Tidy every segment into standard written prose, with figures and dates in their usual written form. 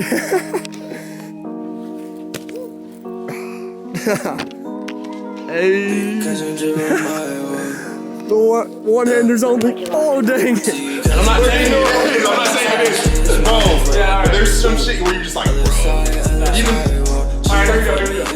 Hey. The one-handers only. Oh, dang it. I'm not saying it is. Bro, there's some shit where you're just like, bro. Alright, here we go.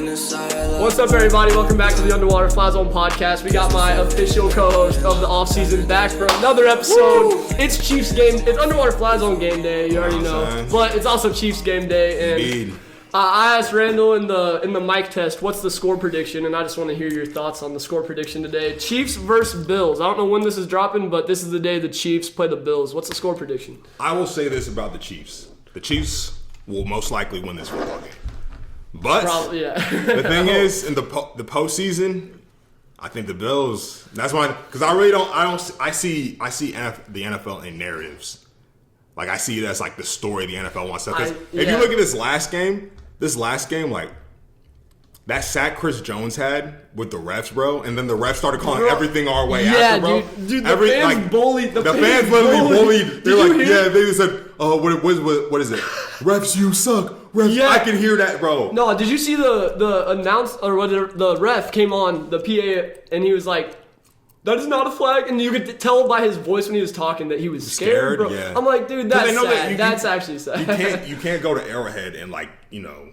What's up, everybody? Welcome back to the Underwater FlyZone podcast. We got my official co-host of the offseason back for another episode. Woo! It's Chiefs game. It's Underwater FlyZone game day. You already know, but it's also Chiefs game day. And Indeed. I asked Randall in the mic test, what's the score prediction, and I just want to hear your thoughts on the score prediction today. Chiefs versus Bills. I don't know when this is dropping, but this is the day the Chiefs play the Bills. What's the score prediction? I will say this about the Chiefs. The Chiefs will most likely win this football game. But probably, yeah. The thing is, in the postseason, I think the Bills. That's why, because I really don't. I see the NFL in narratives. Like I see it as like the story the NFL wants to. Because if you look at this last game, like that sack Chris Jones had with the refs, bro, and then the refs started calling everything our way after, bro. Dude, the fans bullied. The fans literally bullied. They're like, yeah, they said, oh, what is it? Refs, you suck. Refs, yeah. I can hear that, bro. No, did you see the announce or whether the ref came on the PA and he was like, that is not a flag, and you could tell by his voice when he was talking that he was scared, bro. Yeah. I'm like, dude, that's sad. That's actually sad. You can't go to Arrowhead and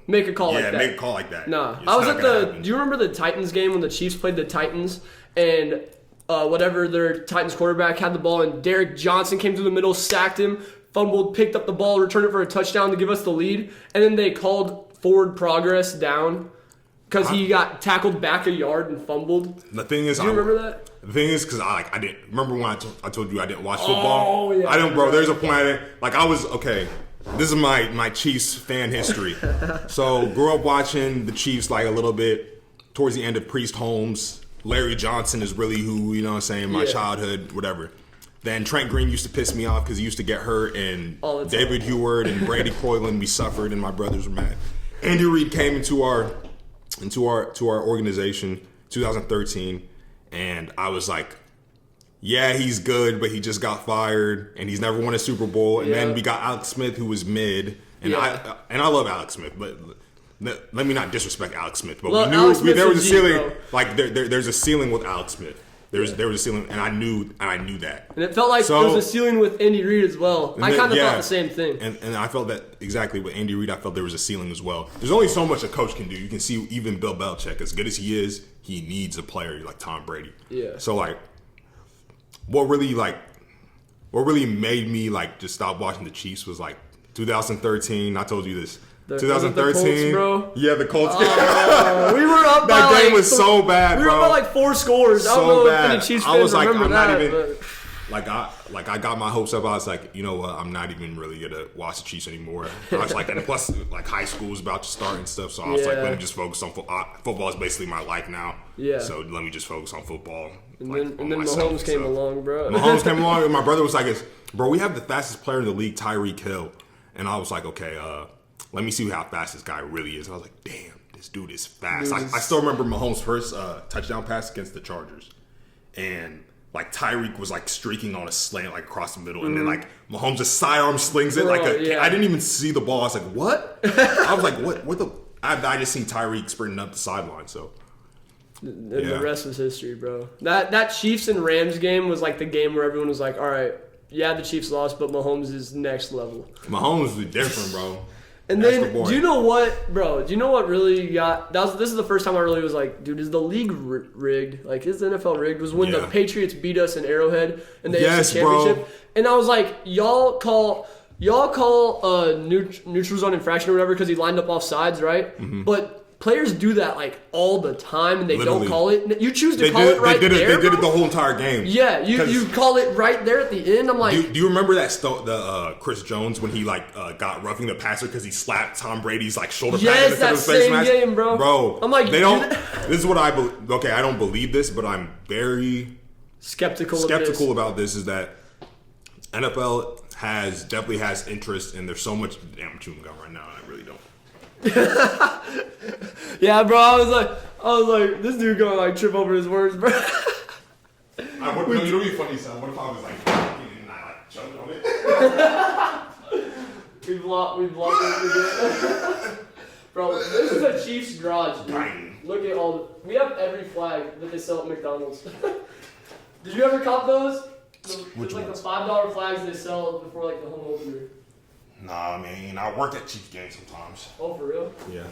make a call like that. Yeah, make a call like that. Nah, I was at do you remember the Titans game when the Chiefs played the Titans and whatever their Titans quarterback had the ball and Derek Johnson came through the middle, sacked him, fumbled, picked up the ball, returned it for a touchdown to give us the lead, and then they called forward progress down because he got tackled back a yard and fumbled. The thing is, do you remember that? The thing is, because I didn't remember when I told you I didn't watch football. Oh, yeah. I didn't, bro. There's a point I didn't. Like, I was, okay, this is my Chiefs fan history. So, grew up watching the Chiefs like a little bit towards the end of Priest Holmes. Larry Johnson is really who, you know what I'm saying, my childhood, whatever. Then Trent Green used to piss me off because he used to get hurt, and David Heward and Brady Croyland, we suffered, and my brothers were mad. Andy Reid came into our organization 2013. And I was like, yeah, he's good, but he just got fired, and he's never won a Super Bowl. And then we got Alex Smith, who was mid, and I love Alex Smith, but let me not disrespect Alex Smith. But we knew there was a ceiling. Bro. Like there's a ceiling with Alex Smith. There was a ceiling, and I knew that. And it felt like there was a ceiling with Andy Reid as well. I kind of thought the same thing. And I felt that exactly with Andy Reid. I felt there was a ceiling as well. There's only so much a coach can do. You can see even Bill Belichick, as good as he is, he needs a player like Tom Brady. Yeah. So like, what really made me like just stop watching the Chiefs was like 2013. I told you this. 2013, the Colts, bro. Yeah, the Colts. We were up. That game was so bad, bro. We were up by like 4 scores. I don't know if any Chiefs fans remember that. I got my hopes up. I was like, you know what? I'm not even really gonna watch the Chiefs anymore. I was like, and plus, like high school was about to start and stuff. So I was like, let me just focus on football. Football is basically my life now. Yeah. So let me just focus on football. And then Mahomes came along, bro. Mahomes came along, and my brother was like, bro, we have the fastest player in the league, Tyreek Hill. And I was like, okay, let me see how fast this guy really is. And I was like, damn, this dude is fast. I still remember Mahomes' first touchdown pass against the Chargers. And like Tyreek was like streaking on a slant like across the middle. And then like Mahomes just sidearm slings it. I didn't even see the ball. I was like, what? I was like, what the? I just seen Tyreek sprinting up the sideline. So. And the rest was history, bro. That Chiefs and Rams game was like the game where everyone was like, all right, yeah, the Chiefs lost, but Mahomes is next level. Mahomes is different, bro. And then, do you know what, bro? Do you know what really got? This is the first time I really was like, dude, is the league rigged? Like, is the NFL rigged? Was when the Patriots beat us in Arrowhead in the AFC Championship, bro. And I was like, y'all call neutral zone infraction or whatever because he lined up off sides, right? Mm-hmm. But players do that like all the time, and they don't call it. You choose to call it right there. They did it the whole entire game. Yeah, you call it right there at the end. I'm like, do you remember that Chris Jones when he got roughing the passer because he slapped Tom Brady's like shoulder pad instead of his face mask? Game, bro. Bro, I'm like, they don't. This is what I believe. Okay, I don't believe this, but I'm very skeptical about this. Is that NFL definitely has interest, and there's so much. Damn, I'm chewing gum right now, and I really don't. Yeah, bro. I was like, this dude gonna like trip over his words, bro. You know what would be funny, son? What if I was like, and I like choked on it? We vlogged it. Bro, this is a Chiefs garage, dude. Look at we have every flag that they sell at McDonald's. Did you ever cop those? Which like ones? the $5 flags they sell before like the home opener. Nah, I mean, I work at Chiefs games sometimes. Oh, for real? Yeah.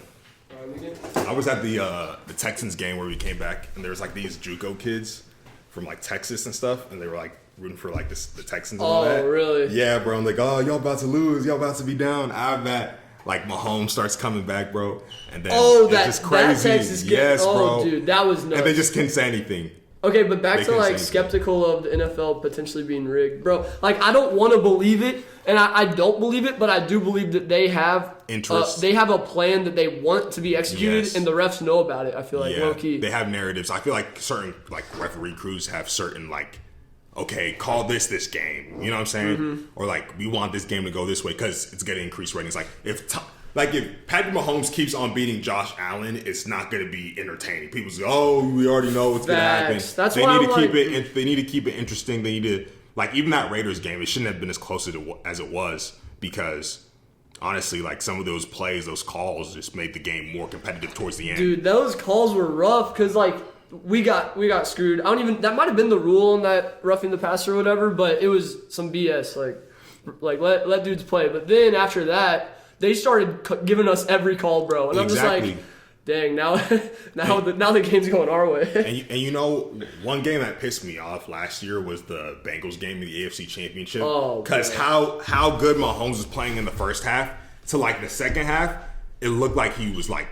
Alright, I was at the Texans game where we came back, and there was like these JUCO kids from like Texas and stuff, and they were like rooting for like the Texans and all that. Oh, really? Yeah, bro. I'm like, oh, y'all about to lose. Y'all about to be down. I'm that. Like Mahomes starts coming back, bro, and then it's just crazy. That Texas game. Yes, bro. Dude, that was nuts. And they just couldn't say anything. Okay, but back to like skeptical of the NFL potentially being rigged, bro. Like I don't want to believe it, and I don't believe it, but I do believe that they have interest. They have a plan that they want to be executed, Yes. and the refs know about it. I feel like low key. They have narratives. I feel like certain like referee crews have certain like, okay, call this game. You know what I'm saying? Mm-hmm. Or like we want this game to go this way because it's gonna increase ratings. Like if Patrick Mahomes keeps on beating Josh Allen, it's not going to be entertaining. People say, "Oh, we already know what's going to happen." That's they why need to I'm keep it. They need to keep it interesting. They need to like even that Raiders game. It shouldn't have been as close as it was because honestly, like some of those plays, those calls, just made the game more competitive towards the end. Dude, those calls were rough because like we got screwed. That might have been the rule on that roughing the passer or whatever, but it was some BS. Like let dudes play. But then after that, they started giving us every call, bro, and I'm just like, dang, now the game's going our way. And you know, one game that pissed me off last year was the Bengals game in the AFC Championship. Oh, because how good Mahomes was playing in the first half to like the second half, it looked like he was like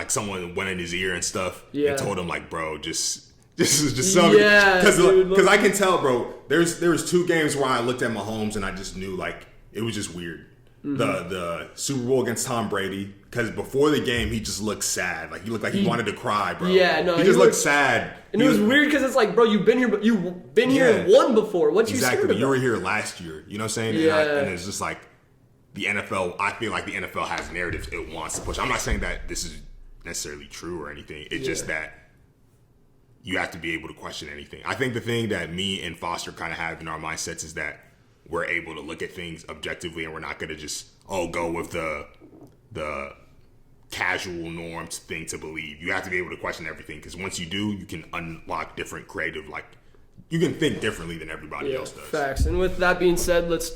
someone went in his ear and stuff and told him like, bro, just something. Yeah, because I can tell, bro. There was 2 games where I looked at Mahomes and I just knew like it was just weird. Mm-hmm. The Super Bowl against Tom Brady, because before the game he just looked sad. Like he looked like he wanted to cry, bro. Yeah, no, he just looked sad. And it was weird because it's like, bro, you've been here and won before. What you scared about? You were here last year. You know what I'm saying? Yeah. And it's just like the NFL. I feel like the NFL has narratives it wants to push. I'm not saying that this is necessarily true or anything. It's just that you have to be able to question anything. I think the thing that me and Foster kind of have in our mindsets is that we're able to look at things objectively, and we're not going to just go with the casual norms thing to believe. You have to be able to question everything, because once you do, you can unlock different creative, like you can think differently than everybody else does. Facts. And with that being said, let's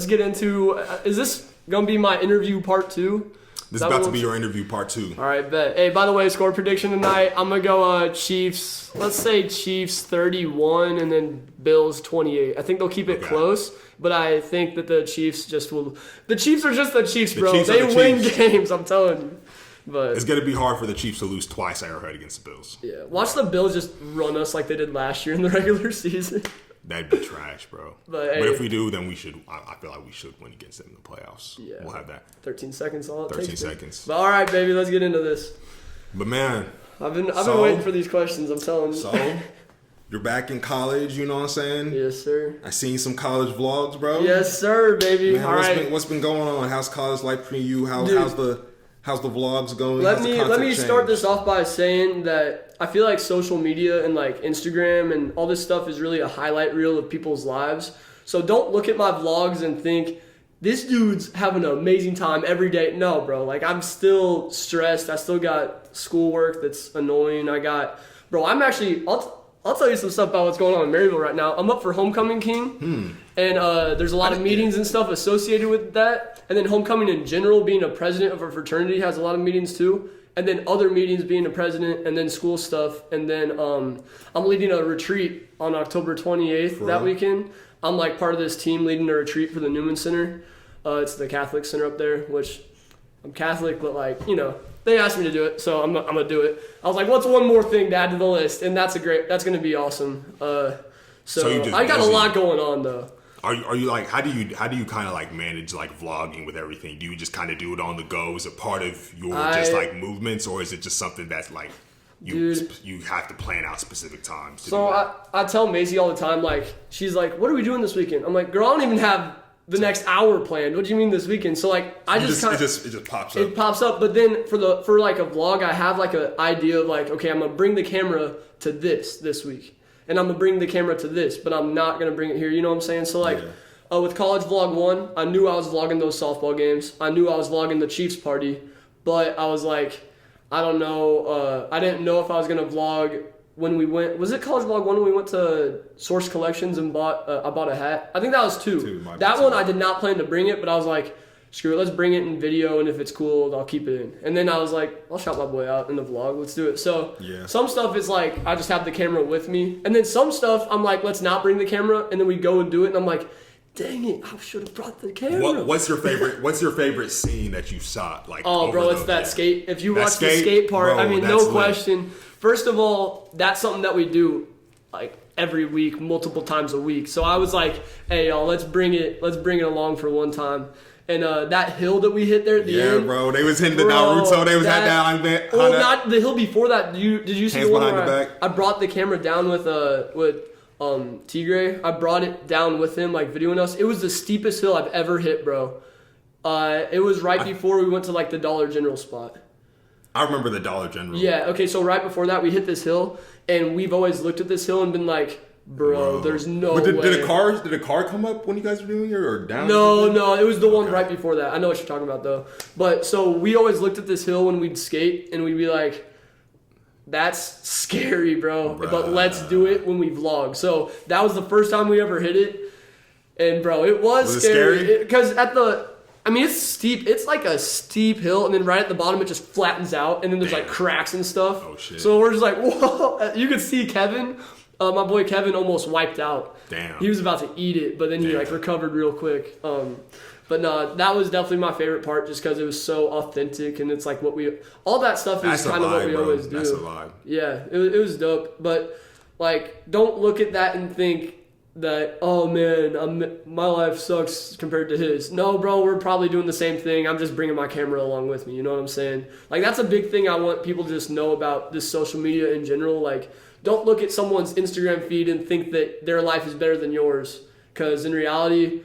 get into. Is this gonna be my interview part 2? This is about to be your interview part 2. All right, bet. Hey, by the way, score prediction tonight. I'm gonna go Chiefs. Let's say Chiefs 31 and then Bills 28. I think they'll keep it close, but I think that the Chiefs just will. The Chiefs are just the Chiefs, bro. They win games. I'm telling you. But it's gonna be hard for the Chiefs to lose twice at Arrowhead against the Bills. Yeah, watch the Bills just run us like they did last year in the regular season. That'd be trash, bro. But if we do, then we should. I feel like we should win against them in the playoffs. Yeah, we'll have that. 13 seconds all it 13 takes. seconds. But all right, baby, let's get into this. But man, I've been waiting for these questions. I'm telling you. So, you're back in college. You know what I'm saying? Yes, sir. I seen some college vlogs, bro. Yes, sir, baby. Man, all right. What's been going on? How's college life for you? How's the vlogs going? Let me start this off by saying that I feel like social media and like Instagram and all this stuff is really a highlight reel of people's lives. So don't look at my vlogs and think this dude's having an amazing time every day. No, bro. Like I'm still stressed. I still got schoolwork that's annoying. I'm actually. I'll tell you some stuff about what's going on in Maryville right now. I'm up for Homecoming King, and there's a lot of meetings and stuff associated with that. And then Homecoming in general, being a president of a fraternity, has a lot of meetings too. And then other meetings, being a president, and then school stuff. And then I'm leading a retreat on October 28th that weekend. I'm like part of this team leading a retreat for the Newman Center. It's the Catholic center up there, which I'm Catholic, but like, you know, they asked me to do it, so I'm gonna do it. I was like, what's one more thing to add to the list? And that's gonna be awesome. So I got a lot going on though. Are you like, how do you kind of like manage like vlogging with everything? Do you just kind of do it on the go? Is it part of your just like movements, or is it just something that's like you have to plan out specific times? So I tell Maisie all the time, like she's like, what are we doing this weekend? I'm like, girl, I don't even have the next hour planned. What do you mean this weekend? So like it just pops up. It pops up, but then for like a vlog, I have like an idea of like, okay, I'm gonna bring the camera to this week, and I'm gonna bring the camera to this, but I'm not gonna bring it here. You know what I'm saying? So like, with College Vlog 1, I knew I was vlogging those softball games. I knew I was vlogging the Chiefs party. But I was like, I don't know. I didn't know if I was going to vlog when we went. Was it College Vlog 1 when we went to Source Collections and I bought a hat? I think that was 2. That one I did not plan to bring it, but I was like, screw it, let's bring it in video, and if it's cool, I'll keep it in. And then I was like, I'll shout my boy out in the vlog. Let's do it. So some stuff is like, I just have the camera with me. And then some stuff, I'm like, let's not bring the camera, and then we go and do it, and I'm like, dang it, I should have brought the camera. What's your favorite scene that you shot? Like, oh, bro, it's that skate. If you watch the skate part, bro, I mean, no question. First of all, that's something that we do like every week, multiple times a week. So I was like, hey, y'all, let's bring it along for one time. And that hill that we hit there at the end. Yeah, bro. They was hitting the Naruto. They was had down there. Well, not the hill before that. Did you see hands the one behind where the back? I brought the camera down with Tigre? I brought it down with him, like videoing us. It was the steepest hill I've ever hit, bro. It was right before we went to like the Dollar General spot. I remember the Dollar General. Yeah, okay, so right before that we hit this hill, and we've always looked at this hill and been like, bro, there's no way. Did a car come up when you guys were doing it or down? No, it was the one right before that. I know what you're talking about though. But so we always looked at this hill when we'd skate and we'd be like, that's scary, bro. Bruh. But let's do it when we vlog. So that was the first time we ever hit it. And bro, it was scary. Because it's steep. It's like a steep hill, and then right at the bottom it just flattens out, and then there's like cracks and stuff. Oh shit. So we're just like, whoa. You could see Kevin. My boy Kevin almost wiped out. Damn. He was about to eat it, but then he like recovered real quick. But no, that was definitely my favorite part just because it was so authentic and it's like all that stuff is kind of what we always do. That's a vibe. Yeah, it was dope. But like, don't look at that and think that, oh man, my life sucks compared to his. No, bro, we're probably doing the same thing. I'm just bringing my camera along with me. You know what I'm saying? Like, that's a big thing I want people to just know about this social media in general. Like, don't look at someone's Instagram feed and think that their life is better than yours. Because in reality,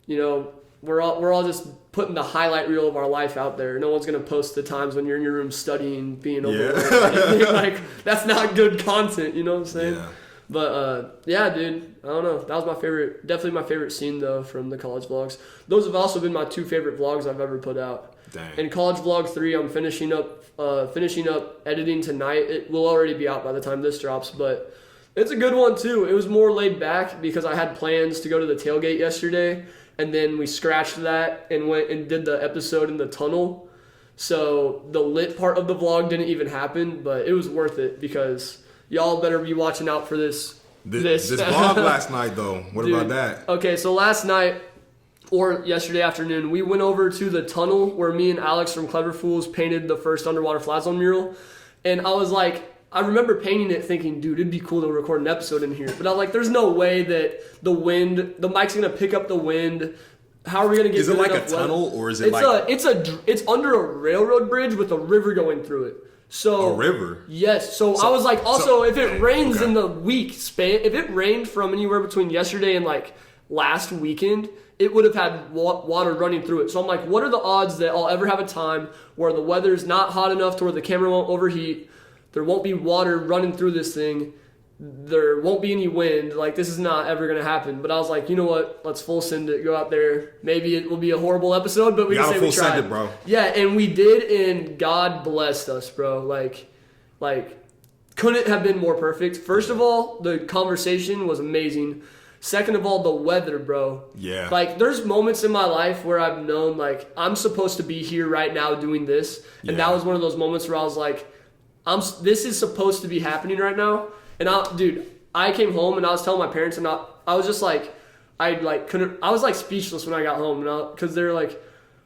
you know, we're all just putting the highlight reel of our life out there. No one's going to post the times when you're in your room studying, being overweight. Like, that's not good content, you know what I'm saying? Yeah. But, yeah, dude, I don't know. That was definitely my favorite scene, though, from the college vlogs. Those have also been my 2 favorite vlogs I've ever put out. Dang. In College Vlog 3, I'm finishing up editing tonight. It will already be out by the time this drops, but it's a good one, too. It was more laid back because I had plans to go to the tailgate yesterday, and then we scratched that and went and did the episode in the tunnel. So the lit part of the vlog didn't even happen, but it was worth it because y'all better be watching out for this vlog last night, though. What about that? Okay, so last night, or yesterday afternoon, we went over to the tunnel where me and Alex from Clever Fools painted the first Underwater FlyZone mural. And I was like, I remember painting it thinking, dude, it'd be cool to record an episode in here. But I was like, there's no way that the mic's going to pick up the wind. How are we going to get? Is it like a tunnel or is it it's under a railroad bridge with a river going through it. So a river? Yes. So I was like, also, if it rains in the week span, if it rained from anywhere between yesterday and like last weekend, it would have had water running through it. So I'm like, what are the odds that I'll ever have a time where the weather's not hot enough to where the camera won't overheat, there won't be water running through this thing, there won't be any wind, like this is not ever going to happen. But I was like, you know what, let's full send it, go out there. Maybe it will be a horrible episode, but we can say we tried. Send it, bro. Yeah, and we did, and God blessed us, bro. Like couldn't have been more perfect. First of all, the conversation was amazing. Second of all, the weather, bro. Yeah. Like, there's moments in my life where I've known, like, I'm supposed to be here right now doing this. And that was one of those moments where I was like, this is supposed to be happening right now. And I came home and I was telling my parents, and I was just like, I was like speechless when I got home. Because they were like,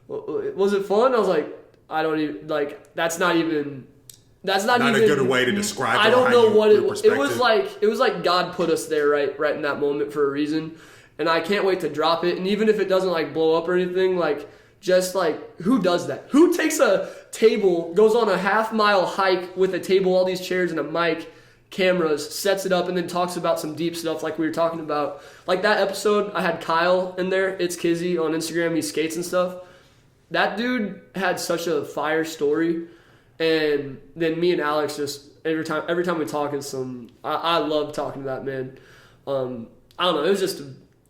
was it fun? I was like, I don't even, like, that's not even a good way to describe it. I don't know what it was. It was like God put us there right in that moment for a reason. And I can't wait to drop it. And even if it doesn't like blow up or anything, like just like who does that? Who takes a table, goes on a half-mile hike with a table, all these chairs and a mic, cameras, sets it up, and then talks about some deep stuff like we were talking about. Like that episode, I had Kyle in there. It's Kizzy on Instagram. He skates and stuff. That dude had such a fire story. And then me and Alex just every time we talk is I love talking to that man. I don't know. It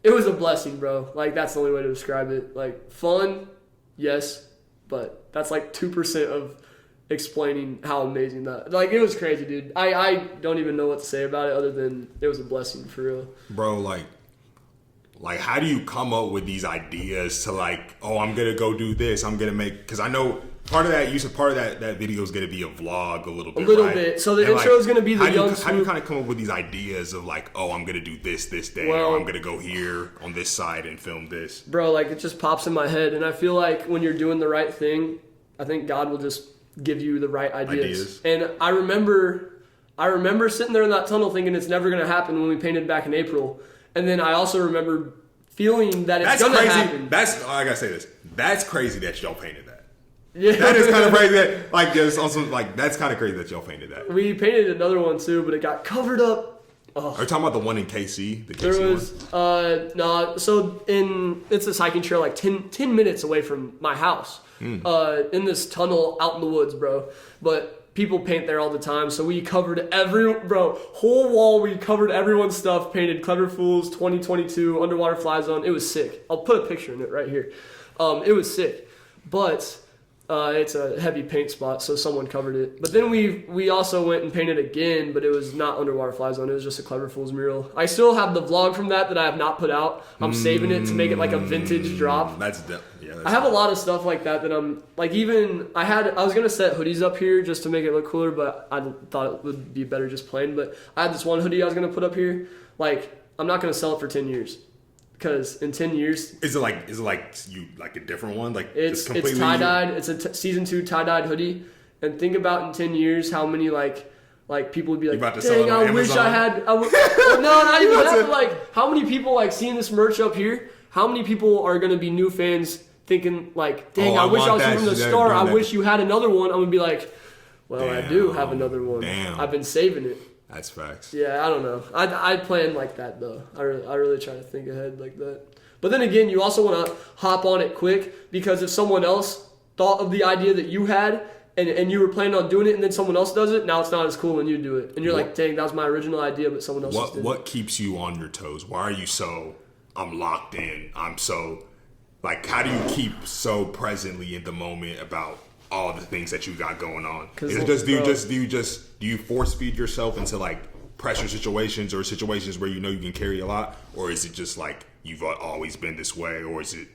It was a blessing, bro. Like, that's the only way to describe it. Like, fun, yes, but that's like 2% of explaining how amazing that. Like, it was crazy, dude. I don't even know what to say about it other than it was a blessing for real. Bro, like how do you come up with these ideas to like, oh, I'm gonna go do this, I'm gonna make, because I know part of that, you said part of that video is gonna be a vlog a little bit. A little right? bit. So the and intro is gonna be the young how do you kind of come up with these ideas of like, oh, I'm gonna do this day, or I'm gonna go here on this side and film this? Bro, like, it just pops in my head, and I feel like when you're doing the right thing, I think God will just give you the right ideas. And I remember sitting there in that tunnel thinking it's never gonna happen when we painted back in April. And then I also remember feeling that it's going to happen. I gotta say this. That's crazy that y'all painted that. Yeah. That is kind of crazy. That, like, there's also, like, that's kind of crazy that y'all painted that. We painted another one too, but it got covered up. Are you talking about the one in KC? The KC there was, no, so it's this hiking trail like 10 minutes away from my house. In this tunnel out in the woods, bro. But people paint there all the time, so we covered whole wall. We covered everyone's stuff, painted Clever Fools 2022 Underwater FlyZone. It was sick. I'll put a picture in it right here. It was sick, but it's a heavy paint spot, so someone covered it. But then we also went and painted again, but it was not Underwater FlyZone. It was just a Clever Fools mural. I still have the vlog from that I have not put out. I'm saving it to make it like a vintage drop. I have a lot of stuff like that I'm like, even I was gonna set hoodies up here just to make it look cooler, but I thought it would be better just plain. But I had this one hoodie I was gonna put up here. Like, I'm not gonna sell it for 10 years. Because in 10 years... Is it like you like a different one? Like it's tie-dyed. It's a season 2 tie-dyed hoodie. And think about in 10 years how many like people would be like, dang, I wish I had... no, not even that, but like, how many people like seeing this merch up here, how many people are going to be new fans thinking like, dang, I wish I was from the start. I wish you had another one. I'm going to be like, well, damn, I do have another one. Damn. I've been saving it. That's facts. Yeah, I don't know. I plan like that though. I really try to think ahead like that. But then again, you also want to hop on it quick, because if someone else thought of the idea that you had and you were planning on doing it, and then someone else does it, now it's not as cool when you do it. And you're like, dang, that was my original idea, but someone else just did it. What keeps you on your toes? Why are you so, I'm locked in, I'm so, like, how do you keep so presently in the moment about all the things that you got going on? Is it just, do you force feed yourself into like pressure situations or situations where you know you can carry a lot? Or is it just like you've always been this way? Or is it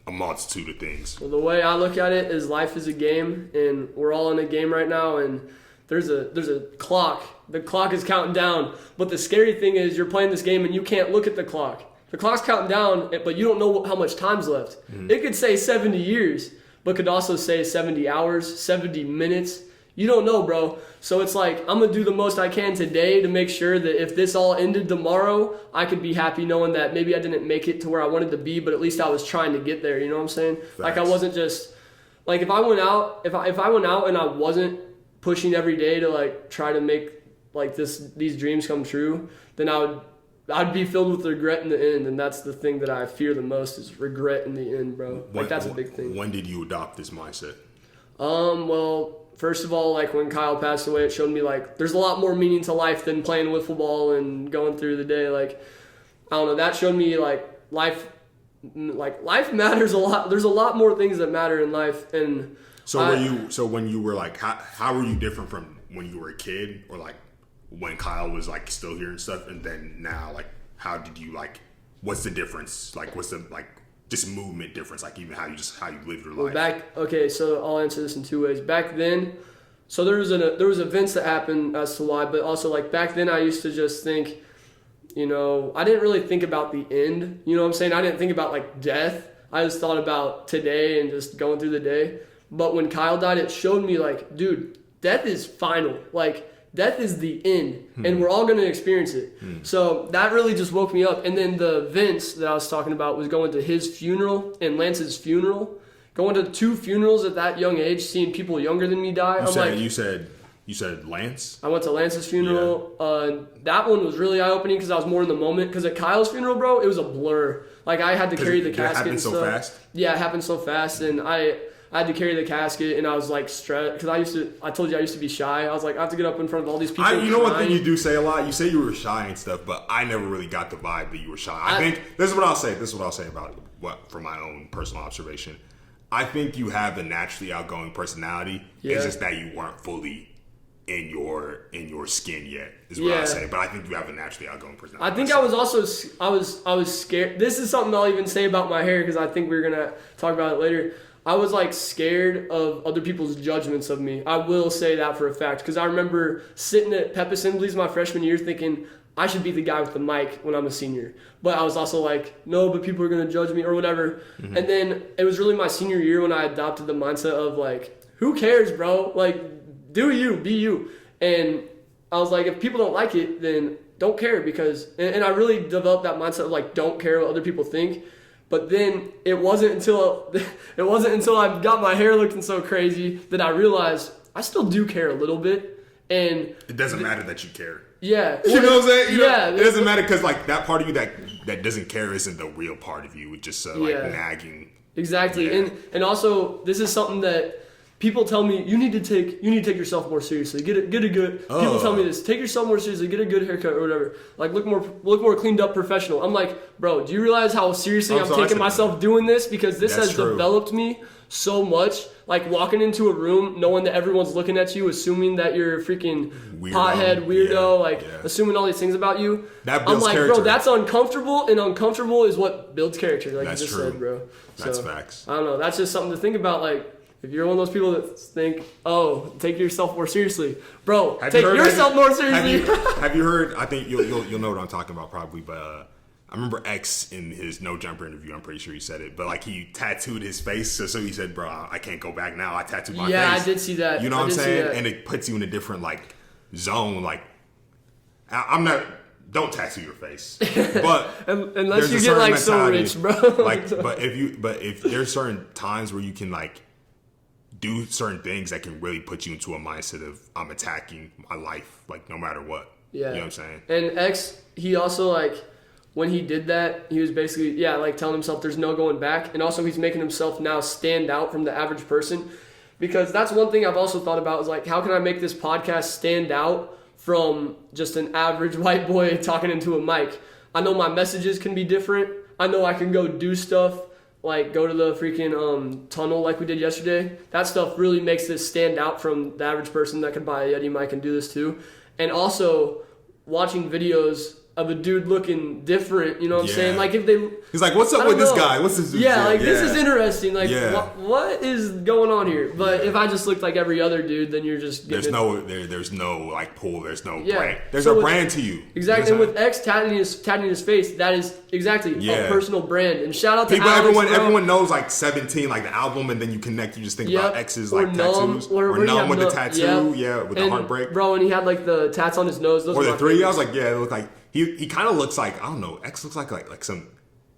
a multitude of things? Well, the way I look at it is life is a game, and we're all in a game right now, and there's a clock. The clock is counting down. But the scary thing is you're playing this game and you can't look at the clock. The clock's counting down, but you don't know how much time's left. Mm-hmm. It could say 70 years, but could also say 70 hours, 70 minutes. You don't know, bro. So it's like, I'm going to do the most I can today to make sure that if this all ended tomorrow, I could be happy knowing that maybe I didn't make it to where I wanted to be, but at least I was trying to get there. You know what I'm saying? Facts. Like, I wasn't just, like, if I went out and I wasn't pushing every day to like try to make like these dreams come true, then I'd be filled with regret in the end, and that's the thing that I fear the most is regret in the end, bro. Like, that's a big thing. When did you adopt this mindset? Well, first of all, like when Kyle passed away, it showed me like there's a lot more meaning to life than playing wiffle ball and going through the day. Like, I don't know, that showed me like life matters a lot. There's a lot more things that matter in life. And so when you were like, how were you different from when you were a kid, or like when Kyle was like still here and stuff, and then now, like, how did you like, what's the difference? Like, what's the like just movement difference? Like, even how you live your life. So I'll answer this in two ways. Back then, so there was events that happened as to why, but also like back then I used to just think, you know, I didn't really think about the end. You know what I'm saying? I didn't think about like death. I just thought about today and just going through the day. But when Kyle died, it showed me like, dude, death is final. Like, death is the end, and we're all going to experience it. So that really just woke me up. And then the events that I was talking about was going to his funeral and Lance's funeral. Going to two funerals at that young age, seeing people younger than me die. You said Lance? I went to Lance's funeral. Yeah. That one was really eye-opening because I was more in the moment. Because at Kyle's funeral, bro, it was a blur. Like, I had to carry the casket and stuff. It happened so fast? Yeah, it happened so fast. And I I had to carry the casket, and I was like stressed because I told you I used to be shy. I was like, I have to get up in front of all these people. You know one thing you do say a lot? You say you were shy and stuff, but I never really got the vibe that you were shy. I think this is what I'll say. This is what I'll say about from my own personal observation. I think you have a naturally outgoing personality. Yeah. It's just that you weren't fully in your skin yet, is what I say. But I think you have a naturally outgoing personality. I think I was also I was scared. This is something I'll even say about my hair because I think we're gonna talk about it later. I was like scared of other people's judgments of me. I will say that for a fact because I remember sitting at pep assemblies my freshman year thinking I should be the guy with the mic when I'm a senior. But I was also like, no, but people are gonna judge me or whatever. Mm-hmm. And then it was really my senior year when I adopted the mindset of like, who cares, bro? Like, do you, be you. And I was like, if people don't like it, then don't care because, and I really developed that mindset of like, don't care what other people think. But then it wasn't until I got my hair looking so crazy that I realized I still do care a little bit. And it doesn't matter that you care. Yeah. You know what I'm saying? Yeah. It doesn't matter because like that part of you that doesn't care isn't the real part of you. It's just like nagging. Exactly. Yeah. And also this is something that people tell me you need to take yourself more seriously. Get a good. People tell me this. Take yourself more seriously. Get a good haircut or whatever. Like look more cleaned up, professional. I'm like, bro, do you realize how seriously I'm taking myself doing this? Because this has developed me so much. Like walking into a room, knowing that everyone's looking at you, assuming that you're a freaking pothead weirdo, assuming all these things about you. That builds I'm like, character. bro, that's uncomfortable, and uncomfortable is what builds character. Like that's you just true. said, bro. That's facts. I don't know. That's just something to think about. Like. If you're one of those people that think, oh, take yourself more seriously. Bro, take yourself more seriously. Have you heard, I think you'll know what I'm talking about probably, but I remember X in his No Jumper interview, I'm pretty sure he said it, but like he tattooed his face, so he said, bro, I can't go back now, I tattooed my face. Yeah, I did see that. You know what I'm saying? And it puts you in a different like zone, like, don't tattoo your face, but unless you get like so rich, bro. Like, but if there's certain times where you can like, do certain things that can really put you into a mindset of I'm attacking my life, like no matter what. Yeah. You know what I'm saying? And X, he also like, when he did that, he was basically, like telling himself there's no going back. And also he's making himself now stand out from the average person. Because that's one thing I've also thought about is like, how can I make this podcast stand out from just an average white boy talking into a mic? I know my messages can be different. I know I can go do stuff. Like go to the freaking tunnel like we did yesterday. That stuff really makes this stand out from the average person that could buy a Yeti mic and do this too. And also watching videos of a dude looking different, you know what I'm saying? Like if he's like, what's up with this guy? What's this dude? This is interesting. Like what is going on here? But if I just looked like every other dude, then you're just there's no like pull, there's no brand. There's a brand to you. Exactly. And with X tatting his face, that is exactly a personal brand. And shout out to Alex, everyone knows like 17, like the album, and then you connect, you just think about X's like tattoos. Or numb with the tattoo, with the heartbreak. Bro, and he had like the tats on his nose. Those or the 3, I was like, it looked like he kind of looks like, I don't know, X looks like some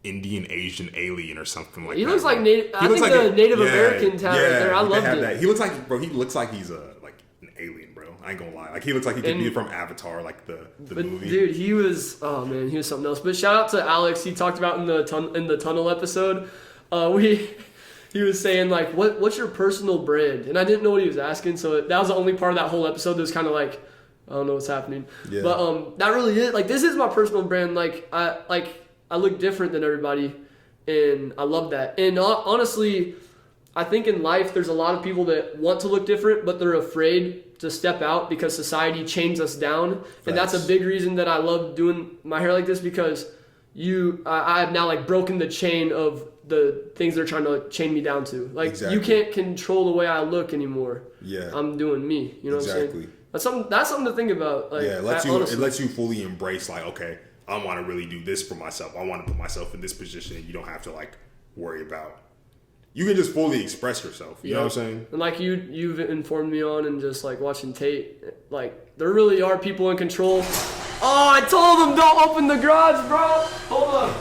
Indian Asian alien or something like that. He looks like Native. I think the Native American tat right there. I loved it. That. He looks like he's like an alien, bro. I ain't gonna lie. Like he looks like he could be from Avatar, like the movie. Dude, he was something else. But shout out to Alex. He talked about in the tunnel episode. He was saying like, what's your personal brand? And I didn't know what he was asking, so that was the only part of that whole episode that was kind of like, I don't know what's happening. Yeah. But that really is like, this is my personal brand. Like I look different than everybody, and I love that. And honestly, I think in life there's a lot of people that want to look different, but they're afraid to step out because society chains us down. And that's a big reason that I love doing my hair like this, because I have now like broken the chain of the things they're trying to chain me down to. Like you can't control the way I look anymore. Yeah, I'm doing me. You know what I'm saying? That's something to think about. Like, it lets you fully embrace like, okay, I want to really do this for myself. I want to put myself in this position, and you don't have to like worry about. You can just fully express yourself. You know what I'm saying? And like you've informed me on, and just like watching Tate, like there really are people in control. Oh, I told them don't open the garage, bro. Hold on.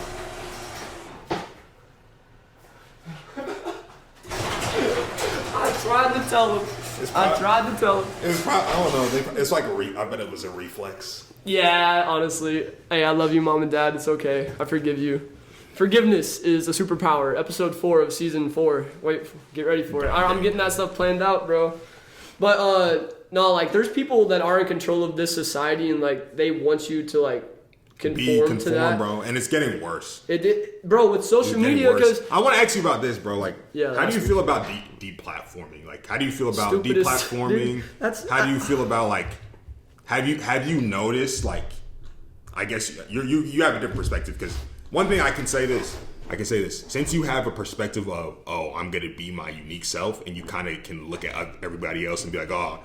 I tried to tell him. I don't know. It's like I bet it was a reflex. Yeah, honestly. Hey, I love you, Mom and Dad. It's okay. I forgive you. Forgiveness is a superpower. Episode 4 of season 4. Wait, get ready for it. I'm getting that stuff planned out, bro. But no, like there's people that are in control of this society and like they want you to like conform to that, bro. And it's getting worse. Bro, with social media, because I want to ask you about this, bro. Like, yeah, how do you feel about deplatforming? Like, how do you feel about deplatforming? How do you feel about like? Have you noticed like? I guess you have a different perspective because one thing I can say this. Since you have a perspective of, oh, I'm gonna be my unique self, and you kind of can look at everybody else and be like, oh,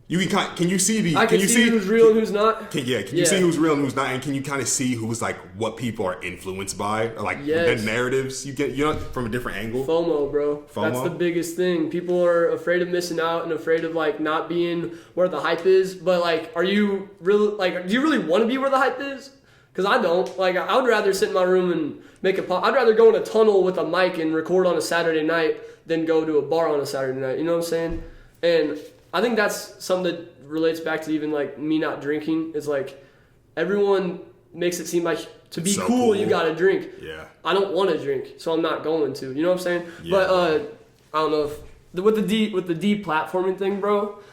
you can you see the? I can see who's real and who's not. Can you see who's real and who's not, and can you kind of see who's like what people are influenced by, or like the narratives you get, from a different angle. FOMO, bro. That's the biggest thing. People are afraid of missing out and afraid of like not being where the hype is. But like, are you really like? Do you really want to be where the hype is? Because I don't. Like, I would rather sit in my room and make I'd rather go in a tunnel with a mic and record on a Saturday night than go to a bar on a Saturday night. You know what I'm saying? And I think that's something that relates back to even like me not drinking. Is like everyone makes it seem like to be cool you gotta drink. Yeah. I don't want to drink, so I'm not going to. You know what I'm saying? Yeah. But I don't know if with the deplatforming thing, bro.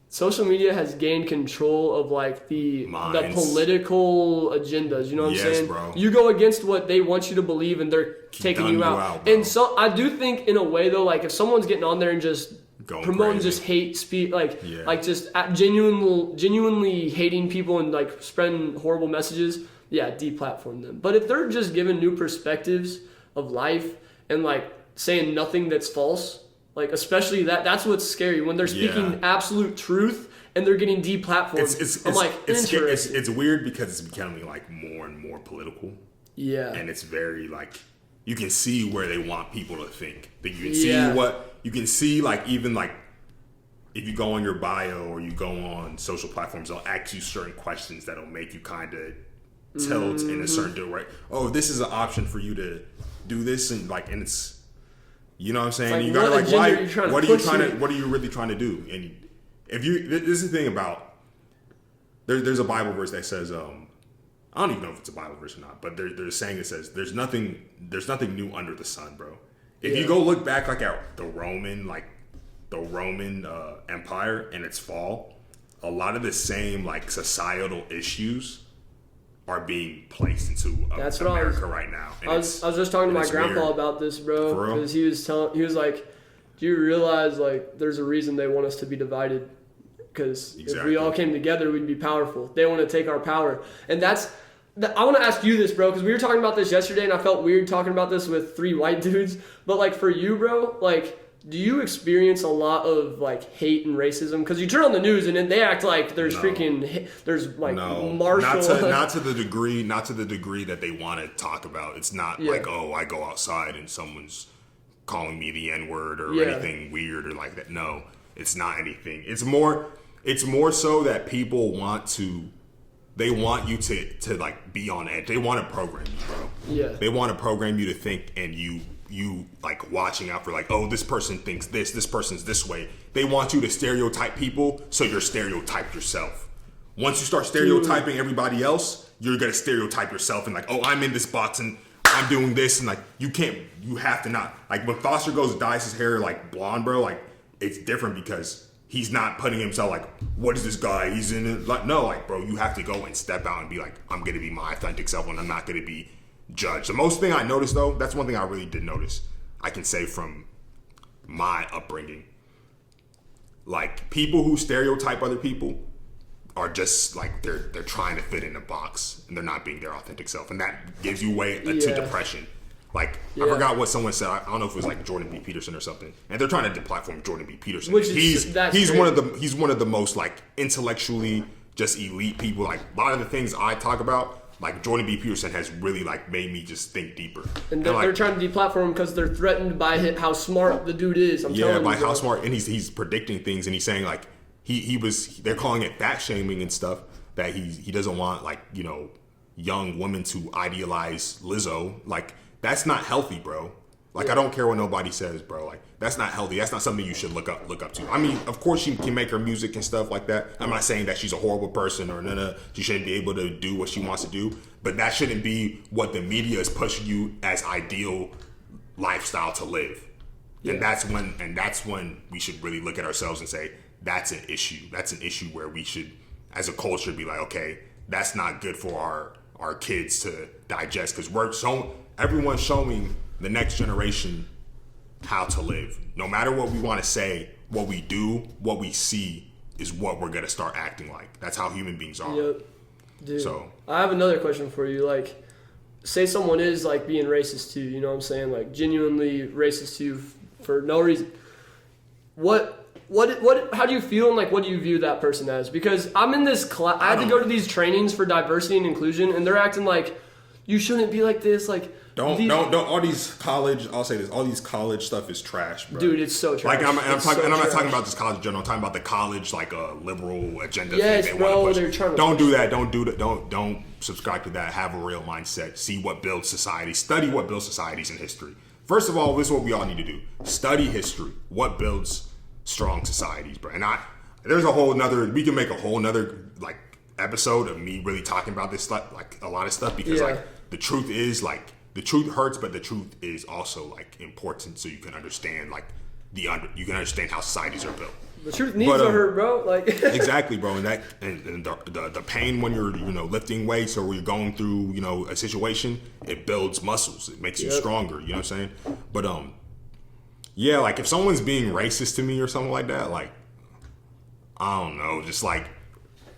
Social media has gained control of like the political agendas. You know what I'm saying? Bro. You go against what they want you to believe, and they're taking you out. And so I do think, in a way, though, like if someone's getting on there and just promoting just hate speech, like just genuinely hating people and like spreading horrible messages, deplatform them. But if they're just giving new perspectives of life and like saying nothing that's false. Like, especially that's what's scary when they're speaking absolute truth and they're getting deplatformed. I'm like, interesting. It's weird because it's becoming like more and more political. Yeah. And it's very like, you can see where they want people to think. That you can see like even like if you go on your bio or you go on social platforms, they'll ask you certain questions that'll make you kind of tilt in a certain direction. Oh, this is an option for you to do this, and like, and it's. You know what I'm saying? Like, you gotta like, why? What are you really trying to do? And if you, this is the thing about there's a Bible verse that says, I don't even know if it's a Bible verse or not, but there's a saying that says, there's nothing new under the sun, bro. If you go look back like at the Roman Empire and its fall, a lot of the same like societal issues are being placed into America right now. I was just talking to my grandpa about this, bro, because he was like, do you realize like there's a reason they want us to be divided? Because if we all came together, we'd be powerful. They want to take our power. And I want to ask you this, bro, because we were talking about this yesterday and I felt weird talking about this with 3 white dudes. But like for you, bro, like, do you experience a lot of like hate and racism? Because you turn on the news and then they act like there's martial. Not to the degree that they want to talk about. It's not like, oh, I go outside and someone's calling me the N-word or anything weird or like that. No, it's not anything. It's more so that people want you to like be on edge. They want to program you, bro. Yeah. They want to program you to think, and you like watching out for like, oh, this person thinks this person's this way. They want you to stereotype people, so you're stereotyped yourself. Once you start stereotyping everybody else, you're gonna stereotype yourself and like, oh, I'm in this box and I'm doing this, and like you have to not. Like when Foster dyes his hair like blonde, bro, like it's different because he's not putting himself like, what is this guy? He's in it. Like, no, like, bro, you have to go and step out and be like, I'm gonna be my authentic self and I'm not gonna be judged. The most thing I noticed though, that's one thing I really did notice, I can say from my upbringing, like people who stereotype other people are just like they're trying to fit in a box and they're not being their authentic self, and that gives you way to depression. Like I forgot what someone said. I don't know if it was like Jordan B. Peterson or something, and they're trying to deplatform Jordan B. Peterson. He's one of the most like intellectually just elite people. Like a lot of the things I talk about, like Jordan B. Peterson has really like made me just think deeper. And they're trying to deplatform him because they're threatened by how smart the dude is. I'm telling you, by how smart, and he's predicting things, and he's saying like they're calling it fat shaming and stuff, that he doesn't want like, you know, young women to idealize Lizzo. Like that's not healthy, bro. Like, I don't care what nobody says, bro. Like, that's not healthy. That's not something you should look up to. I mean, of course she can make her music and stuff like that. I'm not saying that she's a horrible person or no. She shouldn't be able to do what she wants to do. But that shouldn't be what the media is pushing you as ideal lifestyle to live. Yeah. And that's when we should really look at ourselves and say, that's an issue. That's an issue where we should, as a culture, be like, okay, that's not good for our kids to digest, because everyone's showing the next generation how to live. No matter what we want to say, what we do, what we see is what we're gonna start acting like. That's how human beings are. Yep. Dude, so I have another question for you. Like, say someone is like being racist to you, you know what I'm saying? Like, genuinely racist to you for no reason. How do you feel, and like what do you view that person as? Because I'm in this class, I had to go to these trainings for diversity and inclusion, and they're acting like you shouldn't be like this. Like, don't all these college, I'll say this, all these college stuff is trash, bro. Dude, it's so trash. Like, I'm not talking about this college in general. I'm talking about the college, like a liberal agenda yes, thing they bro, want to they're push. trying to Don't do that. Don't do that. Don't subscribe to that. Have a real mindset. See what builds society. Study what builds societies in history. First of all, this is what we all need to do. Study history. What builds strong societies, bro. And there's a whole nother, we can make a whole nother like episode of me really talking about this stuff, like a lot of stuff, because like the truth is, like, the truth hurts, but the truth is also like important, so you can understand like you can understand how societies are built. The truth needs to hurt, bro. Like exactly, bro. And that and the pain when you're lifting weights or when you're going through a situation, it builds muscles. It makes you stronger. You know what I'm saying? But yeah, like if someone's being racist to me or something like that, like I don't know, just like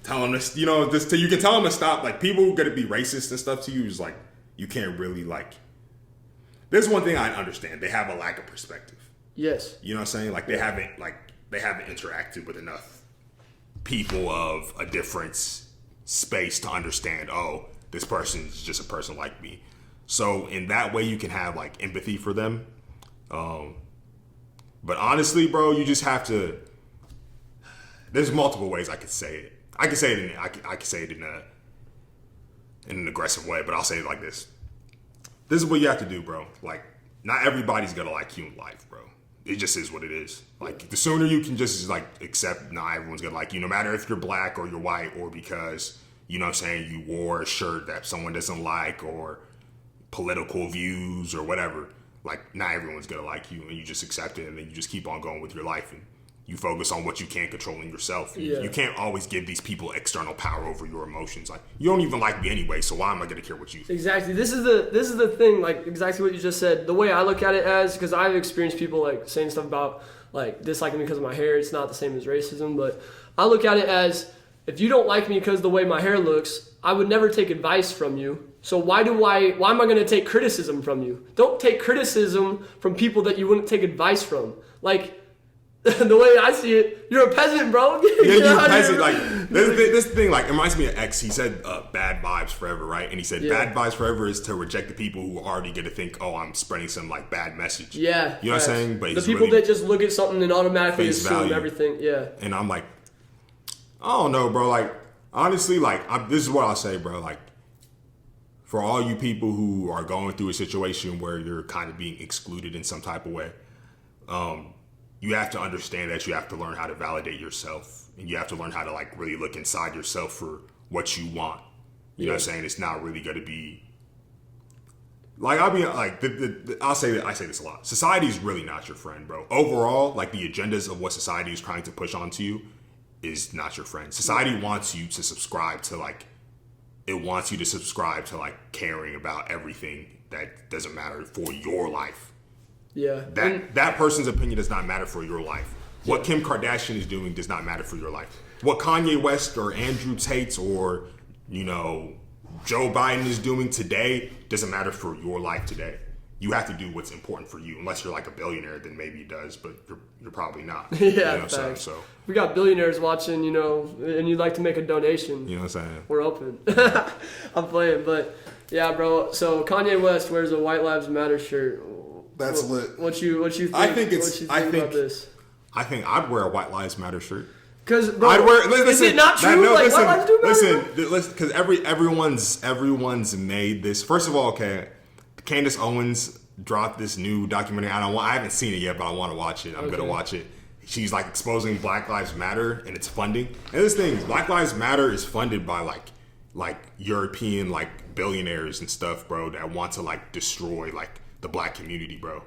tell them to, you can tell them to stop. Like, people who gonna be racist and stuff to you is like, you can't really like. There's one thing I understand: they have a lack of perspective. Yes. You know what I'm saying? Like they haven't interacted with enough people of a different space to understand. Oh, this person is just a person like me. So in that way, you can have like empathy for them. But honestly, bro, you just have to. There's multiple ways I could say it. I could say it in an aggressive way, but I'll say it like this. This is what you have to do, bro. Like, not everybody's gonna like you in life, bro. It just is what it is. Like, the sooner you can just like accept not everyone's gonna like you, no matter if you're black or you're white, or because, you know what I'm saying, you wore a shirt that someone doesn't like, or political views or whatever. Like, not everyone's gonna like you, and you just accept it, and then you just keep on going with your life, and you focus on what you can control in yourself. Yeah. You can't always give these people external power over your emotions. Like, you don't even like me anyway, so why am I gonna care what you think? Exactly. This is the thing. Like, exactly what you just said. The way I look at it as, because I've experienced people like saying stuff about like disliking me because of my hair. It's not the same as racism, but I look at it as, if you don't like me because of the way my hair looks, I would never take advice from you. So why am I going to take criticism from you? Don't take criticism from people that you wouldn't take advice from. Like, the way I see it, you're a peasant, bro. Yeah, you're a peasant. Like, this thing, like, it reminds me of X. He said, bad vibes forever, right? And he said, bad vibes forever is to reject the people who are already going to think, oh, I'm spreading some, like, bad message. Yeah. You know what I'm saying? But the people really that just look at something and automatically assume everything. Yeah. And I'm like, I don't know, bro. Like, honestly, like, this is what I'll say, bro. Like, for all you people who are going through a situation where you're kind of being excluded in some type of way, you have to understand that you have to learn how to validate yourself, and you have to learn how to like really look inside yourself for what you want. You know what I'm saying? It's not really going to be like, I'll be like, I say this a lot. Society is really not your friend, bro. Overall, like, the agendas of what society is trying to push onto you is not your friend. Society wants you to subscribe to like, it wants you to subscribe to like caring about everything that doesn't matter for your life. Yeah. That person's opinion does not matter for your life. What Kim Kardashian is doing does not matter for your life. What Kanye West or Andrew Tate or, Joe Biden is doing today doesn't matter for your life today. You have to do what's important for you. Unless you're like a billionaire, then maybe it does, but you're probably not. Yeah, so we got billionaires watching, and you'd like to make a donation. You know what I'm saying? We're open. I'm playing, but yeah, bro. So Kanye West wears a White Lives Matter shirt. That's lit. What you think? I think about this? I think I'd wear a White Lives Matter shirt. Because, bro, is it not true? White lives do matter? Listen, because everyone's made this. First of all, okay, Candace Owens dropped this new documentary. I haven't seen it yet, but I want to watch it. I'm gonna watch it. She's like exposing Black Lives Matter and its funding. And this thing, Black Lives Matter is funded by like European like billionaires and stuff, bro, that want to like destroy like the black community, bro.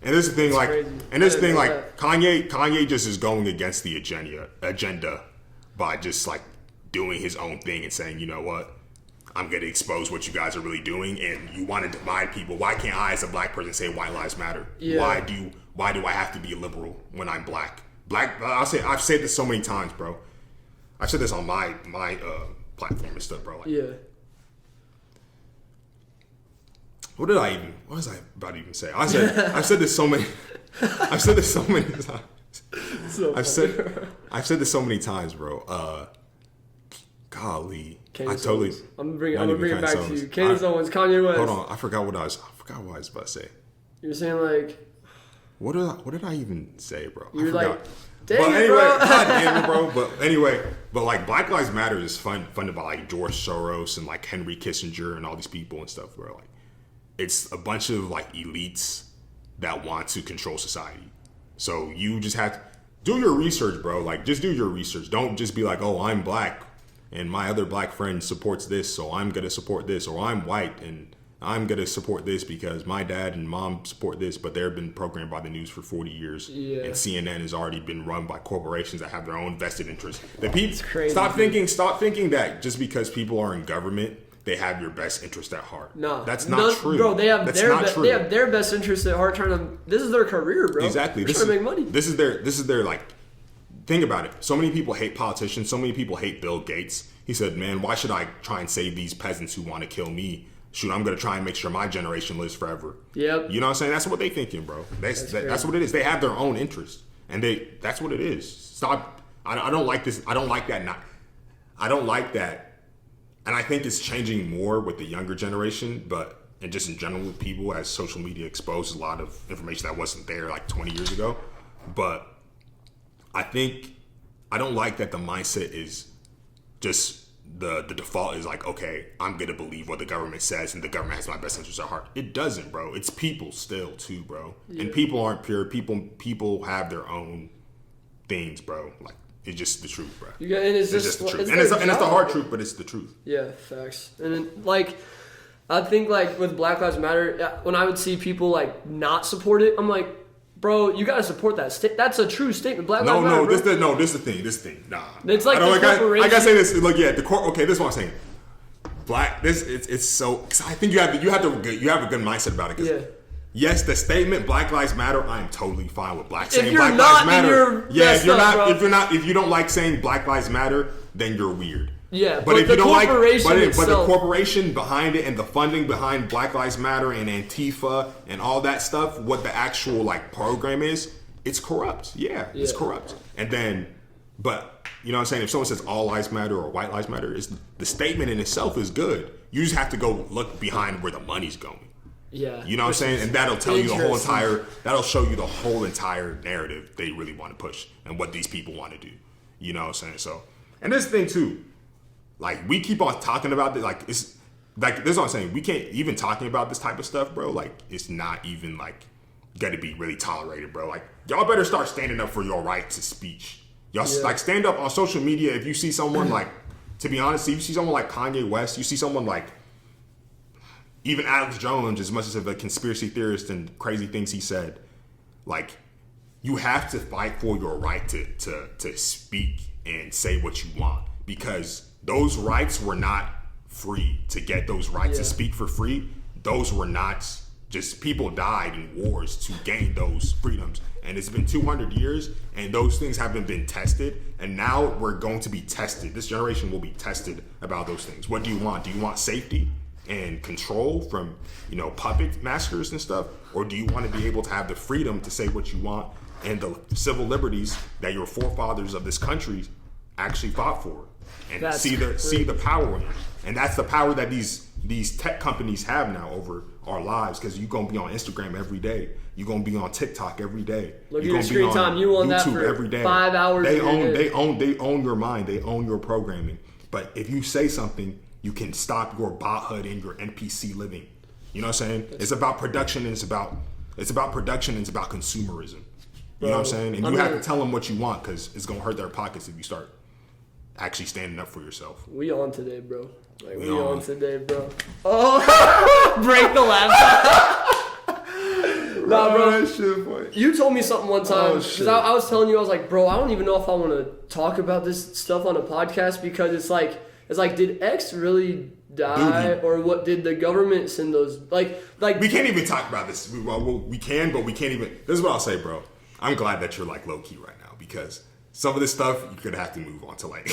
And this thing like crazy. And this thing like Kanye just is going against the agenda by just like doing his own thing and saying, you know what? I'm going to expose what you guys are really doing, and you want to divide people. Why can't I, as a black person, say white lives matter? Yeah. Why do I have to be a liberal when I'm black? I've said this so many times, bro. I've said this on my platform and stuff, bro. Like, yeah. What was I about to even say? I've said this so many. I've said this so many times. I've said this so many times, bro. Golly. I'm gonna bring it back to you. Candace Owens, Kanye West. Hold on, I forgot what I was about to say. You're saying like, what did I even say, bro? You're like, dang but anyway, bro. God damn it, bro. But anyway, like Black Lives Matter is funded by like George Soros and like Henry Kissinger and all these people and stuff, bro. Like, it's a bunch of like elites that want to control society. So you just have to do your research, bro. Like, just do your research. Don't just be like, oh, I'm black and my other black friend supports this, so I'm going to support this. Or I'm white and I'm going to support this because my dad and mom support this, but they've been programmed by the news for 40 years. Yeah. And CNN has already been run by corporations that have their own vested interests. Stop thinking that just because people are in government, they have your best interest at heart. No, that's not true, bro. They have their best interest at heart. This is their career, bro. Exactly. They're trying to make money. This is their like. Think about it. So many people hate politicians. So many people hate Bill Gates. He said, "Man, why should I try and save these peasants who want to kill me? Shoot, I'm going to try and make sure my generation lives forever." Yep. You know what I'm saying? That's what they thinking, bro. That's what it is. They have their own interest, and that's what it is. Stop. I don't like this. I don't like that. I don't like that. And I think it's changing more with the younger generation, and just in general with people, as social media exposes a lot of information that wasn't there like 20 years ago. But I don't like that the mindset is just the default is like, okay, I'm going to believe what the government says and the government has my best interest at heart. It doesn't, bro. It's people still too, bro. Yeah. And people aren't pure. People have their own things, bro. Like, it's just the truth, bro. It's just the truth. And it's the hard truth, but it's the truth. Yeah, facts. And then, like, I think, like, with Black Lives Matter, when I would see people, like, not support it, I'm like, bro, you gotta support that. That's a true statement. Black Lives Matter. This is the thing. Nah. It's like the corporation. I gotta say this. Look, yeah, okay, this is what I'm saying. It's so. Cause I think you have a good mindset about it. Yeah. Yes, the statement Black Lives Matter, I am totally fine with saying Black Lives Matter. If you don't like saying Black Lives Matter, then you're weird. Yeah, but if you don't like, but the corporation behind it and the funding behind Black Lives Matter and Antifa and all that stuff, what the actual like program is, it's corrupt. Yeah, it's corrupt. And then, but you know what I'm saying? If someone says all lives matter or white lives matter, the statement in itself is good. You just have to go look behind where the money's going. Yeah. You know what I'm saying? And that'll tell you that'll show you the whole entire narrative they really want to push and what these people want to do. You know what I'm saying? So, and this thing too, like, we keep on talking about this, like, it's, like, this is what I'm saying, we can't, even talking about this type of stuff, bro, like, it's not even, like, gonna be really tolerated, bro. Like, y'all better start standing up for your right to speech. Y'all, like, stand up on social media if you see someone, like, to be honest, if you see someone like Kanye West, you see someone like, even Alex Jones, as much as of a conspiracy theorist and crazy things he said, like, you have to fight for your right to speak and say what you want, because those rights were not free. To get those rights to speak for free, those were not just, people died in wars to gain those freedoms. And it's been 200 years and those things haven't been tested. And now we're going to be tested. This generation will be tested about those things. What do you want? Do you want safety and control from, puppet masters and stuff? Or do you want to be able to have the freedom to say what you want and the civil liberties that your forefathers of this country actually fought for? And see the power in it. And that's the power that these tech companies have now over our lives, because you're gonna be on Instagram every day. You're gonna be on TikTok every day. Look at your screen time. You on YouTube that for every day. 5 hours. They own your mind. They own your programming. But if you say something, you can stop your bothood and your NPC living. You know what I'm saying? It's about production and it's about production and it's about consumerism. You know what I'm saying? And you have to tell them what you want because it's going to hurt their pockets if you start actually standing up for yourself. We on today, bro. Like, we on today, bro. Oh, break the laptop. Nah, bro. That shit funny. You told me something one time. Because I was telling you, I was like, bro, I don't even know if I want to talk about this stuff on a podcast because it's like, did X really die, or what? Did the government send those? Like we can't even talk about this. We can, but we can't even. This is what I'll say, bro. I'm glad that you're like low key right now because some of this stuff you're gonna have to move on to like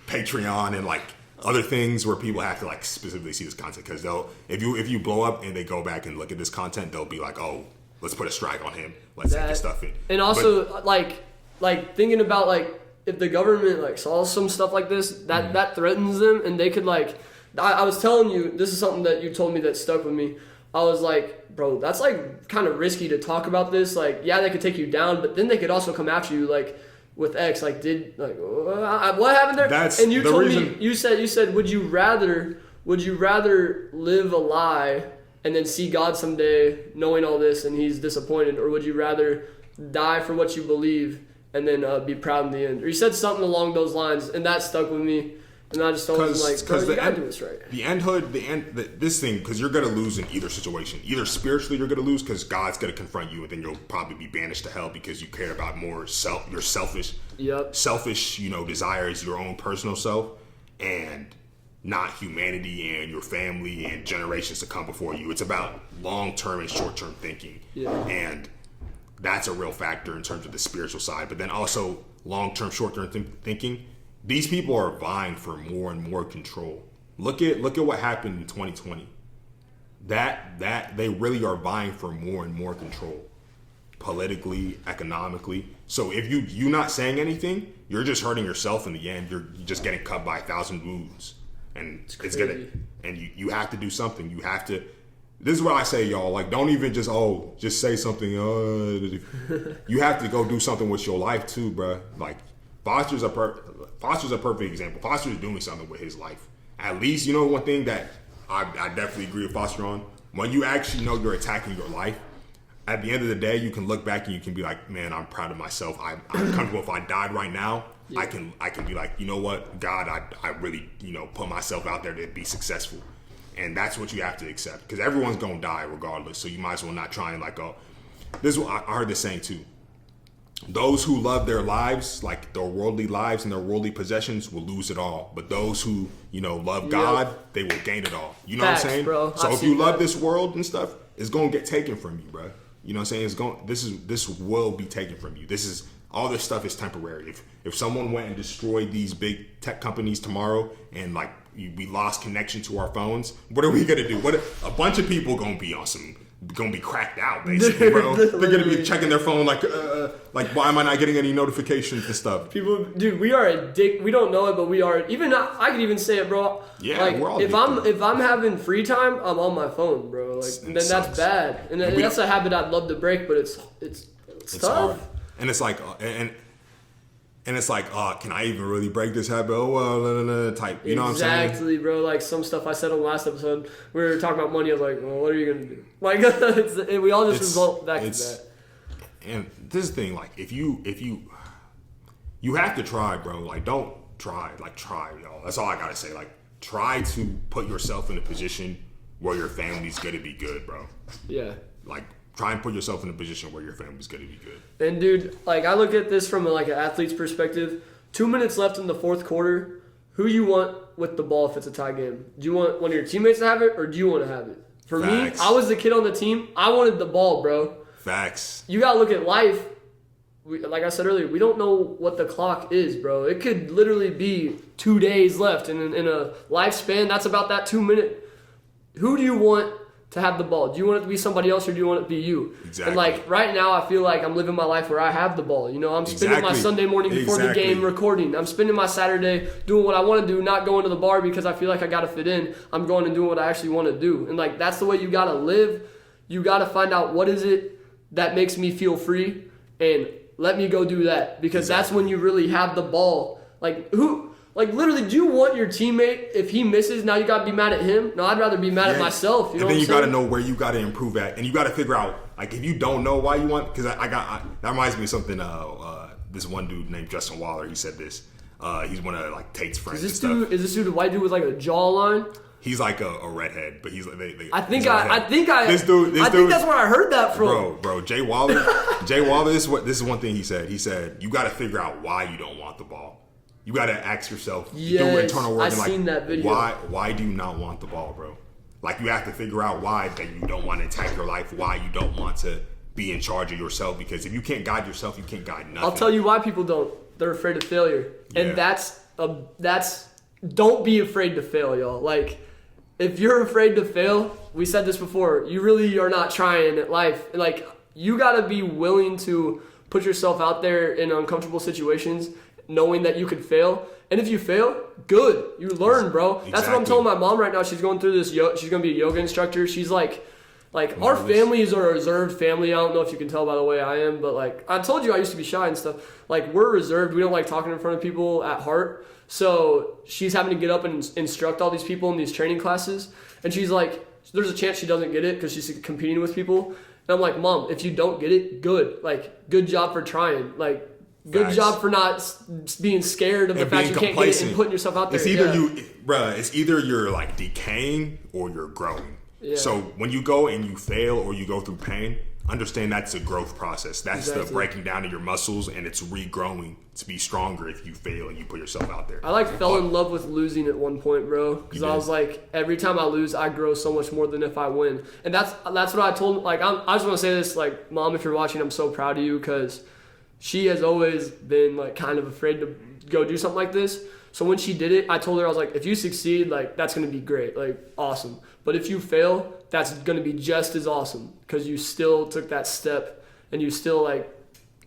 Patreon and like other things where people have to like specifically see this content because they'll if you blow up and they go back and look at this content, they'll be like, oh, let's put a strike on him. Let's take his stuff in. And also like thinking about like if the government like saw some stuff like this, that threatens them, and they could like. I was telling you, this is something that you told me that stuck with me. I was like, bro, that's like kind of risky to talk about this. Like, yeah, they could take you down, but then they could also come after you, like with X. Like, what happened there? And you told me, you said, would you rather live a lie and then see God someday, knowing all this, and He's disappointed, or would you rather die for what you believe and then be proud in the end? Or you said something along those lines, and that stuck with me. And I just told him, like, you gotta do this right. This thing, because you're going to lose in either situation. Either spiritually you're going to lose because God's going to confront you and then you'll probably be banished to hell because you care about more your selfish, desires, your own personal self, and not humanity and your family and generations to come before you. It's about long-term and short-term thinking. Yeah. And that's a real factor in terms of the spiritual side. But then also long-term, short-term thinking. These people are vying for more and more control. Look at what happened in 2020. That they really are vying for more and more control, politically, economically. So if you're not saying anything, you're just hurting yourself in the end. You're just getting cut by 1,000 wounds, and you have to do something. You have to. This is what I say, y'all. Like, don't even just say something. You have to go do something with your life too, bro. Like. Foster's a perfect example. Foster is doing something with his life. At least, one thing that I definitely agree with Foster on. When you actually know you're attacking your life, at the end of the day, you can look back and you can be like, man, I'm proud of myself. I'm comfortable. If I died right now, yeah. I can be like, you know what, God, I really, put myself out there to be successful. And that's what you have to accept. Because everyone's going to die regardless. So you might as well not try and this is what I heard this saying too. Those who love their lives, like their worldly lives and their worldly possessions, will lose it all. But those who, love God, they will gain it all. You know what I'm saying? Bro. So if you love this world and stuff, it's going to get taken from you, bro. You know what I'm saying? This will be taken from you. All this stuff is temporary. If someone went and destroyed these big tech companies tomorrow and we lost connection to our phones, what are we going to do? A bunch of people going to be on some... gonna be cracked out, basically, bro. They're gonna be checking their phone like why am I not getting any notifications and stuff? People, dude, we are addicted. We don't know it, but we are. Even I could even say it, bro. Yeah, we're all if I'm having free time, I'm on my phone, bro. Like, then that's bad, and that's a habit I'd love to break, but it's tough. Hard. And it's like and it's like, can I even really break this habit? Oh, well, type. You know what I'm saying? Exactly, bro. Like some stuff I said on the last episode, we were talking about money. I was like, well, what are you going to do? Like, we all just result back to that. And this is the thing, like, if you have to try, bro. Like, don't try. Like, try, y'all. That's all I got to say. Like, try to put yourself in a position where your family's going to be good, bro. Yeah. Like, try and put yourself in a position where your family's going to be good. And, dude, like, I look at this from, an athlete's perspective. 2 minutes left in the fourth quarter. Who you want with the ball if it's a tie game? Do you want one of your teammates to have it, or do you want to have it? For Facts. Me, I was the kid on the team. I wanted the ball, bro. Facts. You got to look at life. Like I said earlier, we don't know what the clock is, bro. It could literally be 2 days left. And in a lifespan, that's about that 2 minute. Who do you want to have the ball? Do you want it to be somebody else, or do you want it to be you? Exactly. And right now, I feel like I'm living my life where I have the ball. I'm spending my Sunday morning before the game recording. I'm spending my Saturday doing what I want to do, not going to the bar because I feel like I got to fit in. I'm going and doing what I actually want to do. And that's the way you got to live. You got to find out what is it that makes me feel free, and let me go do that, because that's when you really have the ball. Like, who Like, literally, do you want your teammate, if he misses, now you got to be mad at him? No, I'd rather be mad at myself. You know and then what you I'm got to know where you got to improve at. And you got to figure out, like, if you don't know why you want, because that reminds me of something, this one dude named Justin Waller, he said this. He's one of, like, Tate's friends. Is this dude a white dude with, like, a jawline? He's like a redhead, but he's like, I think that's where I heard that from. Bro, Jay Waller, this is one thing he said. He said, you got to figure out why you don't want the ball. You got to ask yourself, do internal work. I've seen that video. Why do you not want the ball, bro? Like, you have to figure out why that you don't want to attack your life, why you don't want to be in charge of yourself, because if you can't guide yourself, you can't guide nothing. I'll tell you why people don't. They're afraid of failure. And that's don't be afraid to fail, y'all. Like, if you're afraid to fail, we said this before, you really are not trying at life. Like, you got to be willing to put yourself out there in uncomfortable situations, knowing that you could fail. And if you fail, good. You learn, bro. Exactly. That's what I'm telling my mom right now. She's going through this. She's going to be a yoga instructor. She's like our families are a reserved family. I don't know if you can tell by the way I am, but like I told you, I used to be shy and stuff. Like, we're reserved. We don't like talking in front of people at heart. So she's having to get up and instruct all these people in these training classes. And she's like, there's a chance she doesn't get it because she's competing with people. And I'm like, Mom, if you don't get it, good. Like, good job for trying. Like, good job for not being scared of the fact you can't get it and putting yourself out there. It's either you're like decaying or you're growing. Yeah. So when you go and you fail or you go through pain, understand that's a growth process. That's the breaking down of your muscles, and it's regrowing to be stronger if you fail and you put yourself out there. I fell in love with losing at one point, bro, because I was like, every time I lose, I grow so much more than if I win. And that's what I told. Like, I just want to say this, like, Mom, if you're watching, I'm so proud of you, because she has always been like kind of afraid to go do something like this. So when she did it, I told her, I was like, if you succeed, like, that's going to be great, like, awesome. But if you fail, that's going to be just as awesome, because you still took that step, and you still, like,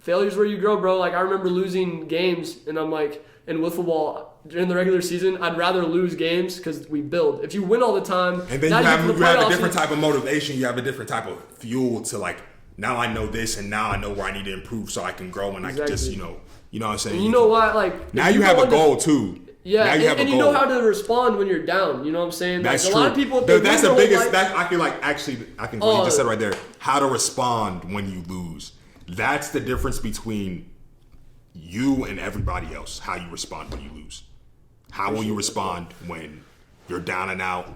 failure's where you grow, bro. Like, I remember losing games, and I'm like, in wiffle ball, during the regular season, I'd rather lose games because we build. If you win all the time, and then you have a different type of motivation. You have a different type of fuel to, like, now I know this, and now I know where I need to improve so I can grow, and I can just, you know what I'm saying? And you know why? Like, now you have a goal, too. Yeah, now you have and a you goal. know how to respond when you're down. You know what I'm saying? That's like, true. A lot of people. That's the biggest. I feel like actually, I think what you just said right there. How to respond when you lose. That's the difference between you and everybody else. How you respond when you lose. How will you respond when you're down and out?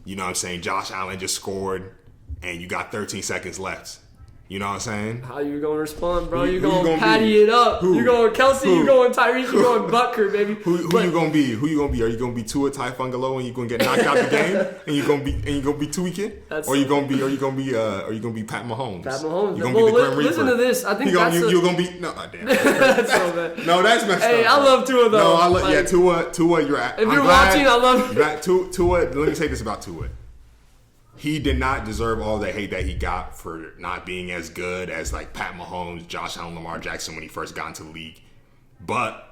You know what I'm saying? Josh Allen just scored, and you got 13 seconds left. You know what I'm saying? How you gonna respond, bro? You gonna patty it up. Who? You going Kelsey, you going Tyrese, you going Butker, baby. Who you gonna be? Who you gonna be? Are you gonna be Tua Tagovailoa and you gonna get knocked out the game and you gonna be tweaking? Or you gonna be Pat Mahomes? Pat Mahomes. You gonna be the Grim Reaper? Listen to this. I think you're gonna be damn. That's so bad. No, that's messed up. Hey, I love Tua though. No, I love Tua. If you're watching, I love Tua. Let me say this about Tua. He did not deserve all the hate that he got for not being as good as like Pat Mahomes, Josh Allen, Lamar Jackson when he first got into the league. But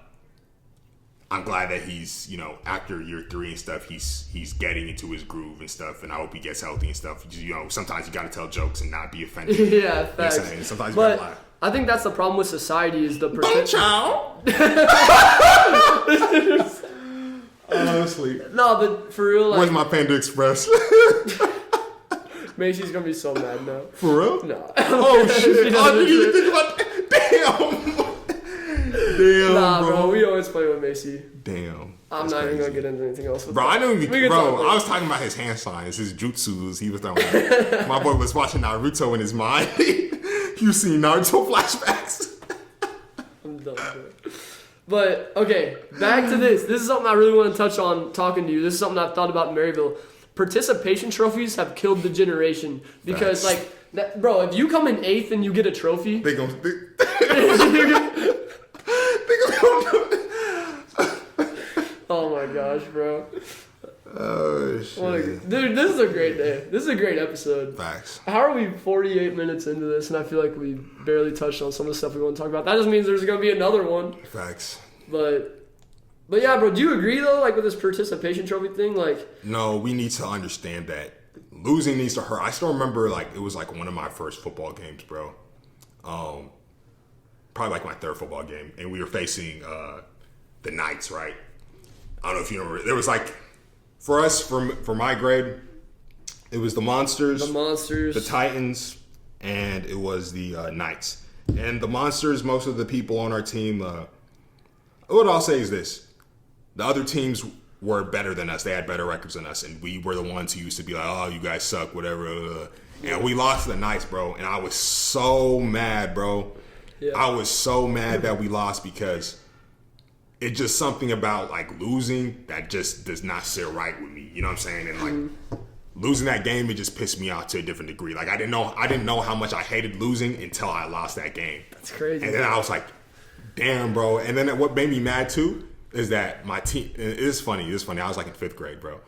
I'm glad that he's, after year 3 and stuff, he's getting into his groove and stuff, and I hope he gets healthy and stuff. Sometimes you got to tell jokes and not be offended. Yeah, facts. Sometimes you got to lie. I think that's the problem with society is the perception. Honestly. No, but for real, like, where's my Panda Express? Macy's gonna be so mad now. For real? No. Oh shit! Oh, you need to think about damn. Nah, bro. We always play with Macy. Damn. I'm not even gonna get into anything else. Bro, I know you. Bro, I was talking about his hand signs, his jutsus. He was throwing. My boy was watching Naruto in his mind. You seen Naruto flashbacks? I'm done, bro. But okay, back to this. This is something I really want to touch on talking to you. This is something I've thought about in Maryville. Participation trophies have killed the generation because, bro, if you come in 8th and you get a trophy, they gonna oh my gosh, bro. Oh shit, dude, this is a great day. This is a great episode. Facts. How are we 48 minutes into this, and I feel like we barely touched on some of the stuff we want to talk about? That just means there's gonna be another one. Facts. But yeah, bro, do you agree, though, like, with this participation trophy thing? Like, no, we need to understand that losing needs to hurt. I still remember, like, it was, like, one of my first football games, bro. Probably, like, my 3rd football game. And we were facing the Knights, right? I don't know if you remember. There was like, for us, for my grade, it was the Monsters, the Titans, and it was the Knights. And the Monsters, most of the people on our team, what I'll say is this. The other teams were better than us. They had better records than us. And we were the ones who used to be like, oh, you guys suck, whatever. And we lost to the Knights, bro. And I was so mad, bro. Yeah. I was so mad that we lost because it's just something about like losing that just does not sit right with me. You know what I'm saying? And like losing that game, it just pissed me off to a different degree. Like I didn't know how much I hated losing until I lost that game. That's crazy. And then I was like, damn, bro. And then what made me mad too is that my team. It is funny. I was like in 5th grade, bro.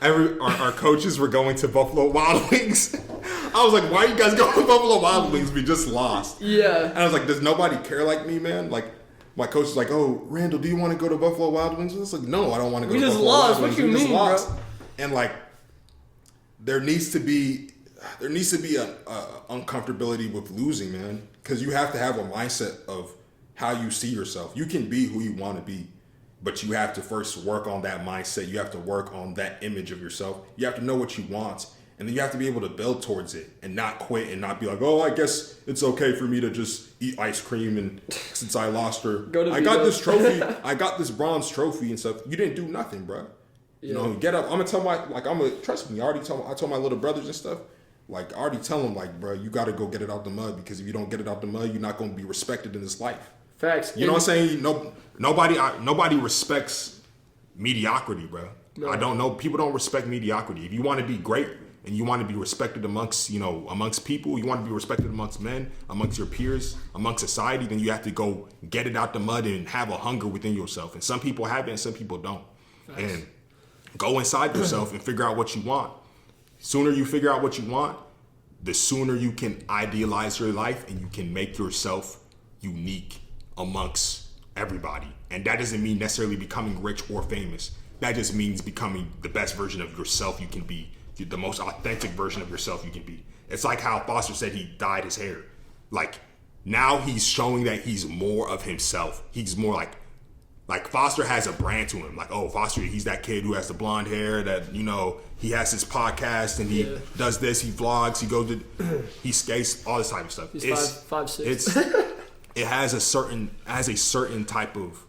Our coaches were going to Buffalo Wild Wings. I was like, why are you guys going to Buffalo Wild Wings? We just lost. Yeah. And I was like, does nobody care like me, man? Like, my coach was like, oh, Randall, do you want to go to Buffalo Wild Wings? I was like, no, I don't want to go to Buffalo Wild Wings. We just lost. Bro? And like, there needs to be an uncomfortability with losing, man. Because you have to have a mindset of how you see yourself. You can be who you want to be. But you have to first work on that mindset. You have to work on that image of yourself. You have to know what you want. And then you have to be able to build towards it and not quit and not be like, oh, I guess it's okay for me to just eat ice cream. And since I lost her, I got this trophy. I got this bronze trophy and stuff. You didn't do nothing, bro. Yeah. You know, get up. I'm going to tell trust me. I told my little brothers and stuff. Like, I already tell them, like, bro, you got to go get it out the mud. Because if you don't get it out the mud, you're not going to be respected in this life. Facts. You know what I'm saying? Nobody respects mediocrity, bro. No. I don't know. People don't respect mediocrity. If you want to be great and you want to be respected amongst people, you want to be respected amongst men, amongst your peers, amongst society, then you have to go get it out the mud and have a hunger within yourself. And some people have it and some people don't. Facts. And go inside yourself and figure out what you want. Sooner you figure out what you want, the sooner you can idealize your life and you can make yourself unique amongst everybody. And that doesn't mean necessarily becoming rich or famous. That just means becoming the best version of yourself you can be, the most authentic version of yourself you can be. It's like how Foster said he dyed his hair. Like, now he's showing that he's more of himself. He's more like Foster has a brand to him. Like, oh, Foster, he's that kid who has the blonde hair that, you know, he has his podcast and he does this, he vlogs, he skates, all this type of stuff. He's 5'6". It has a certain type of,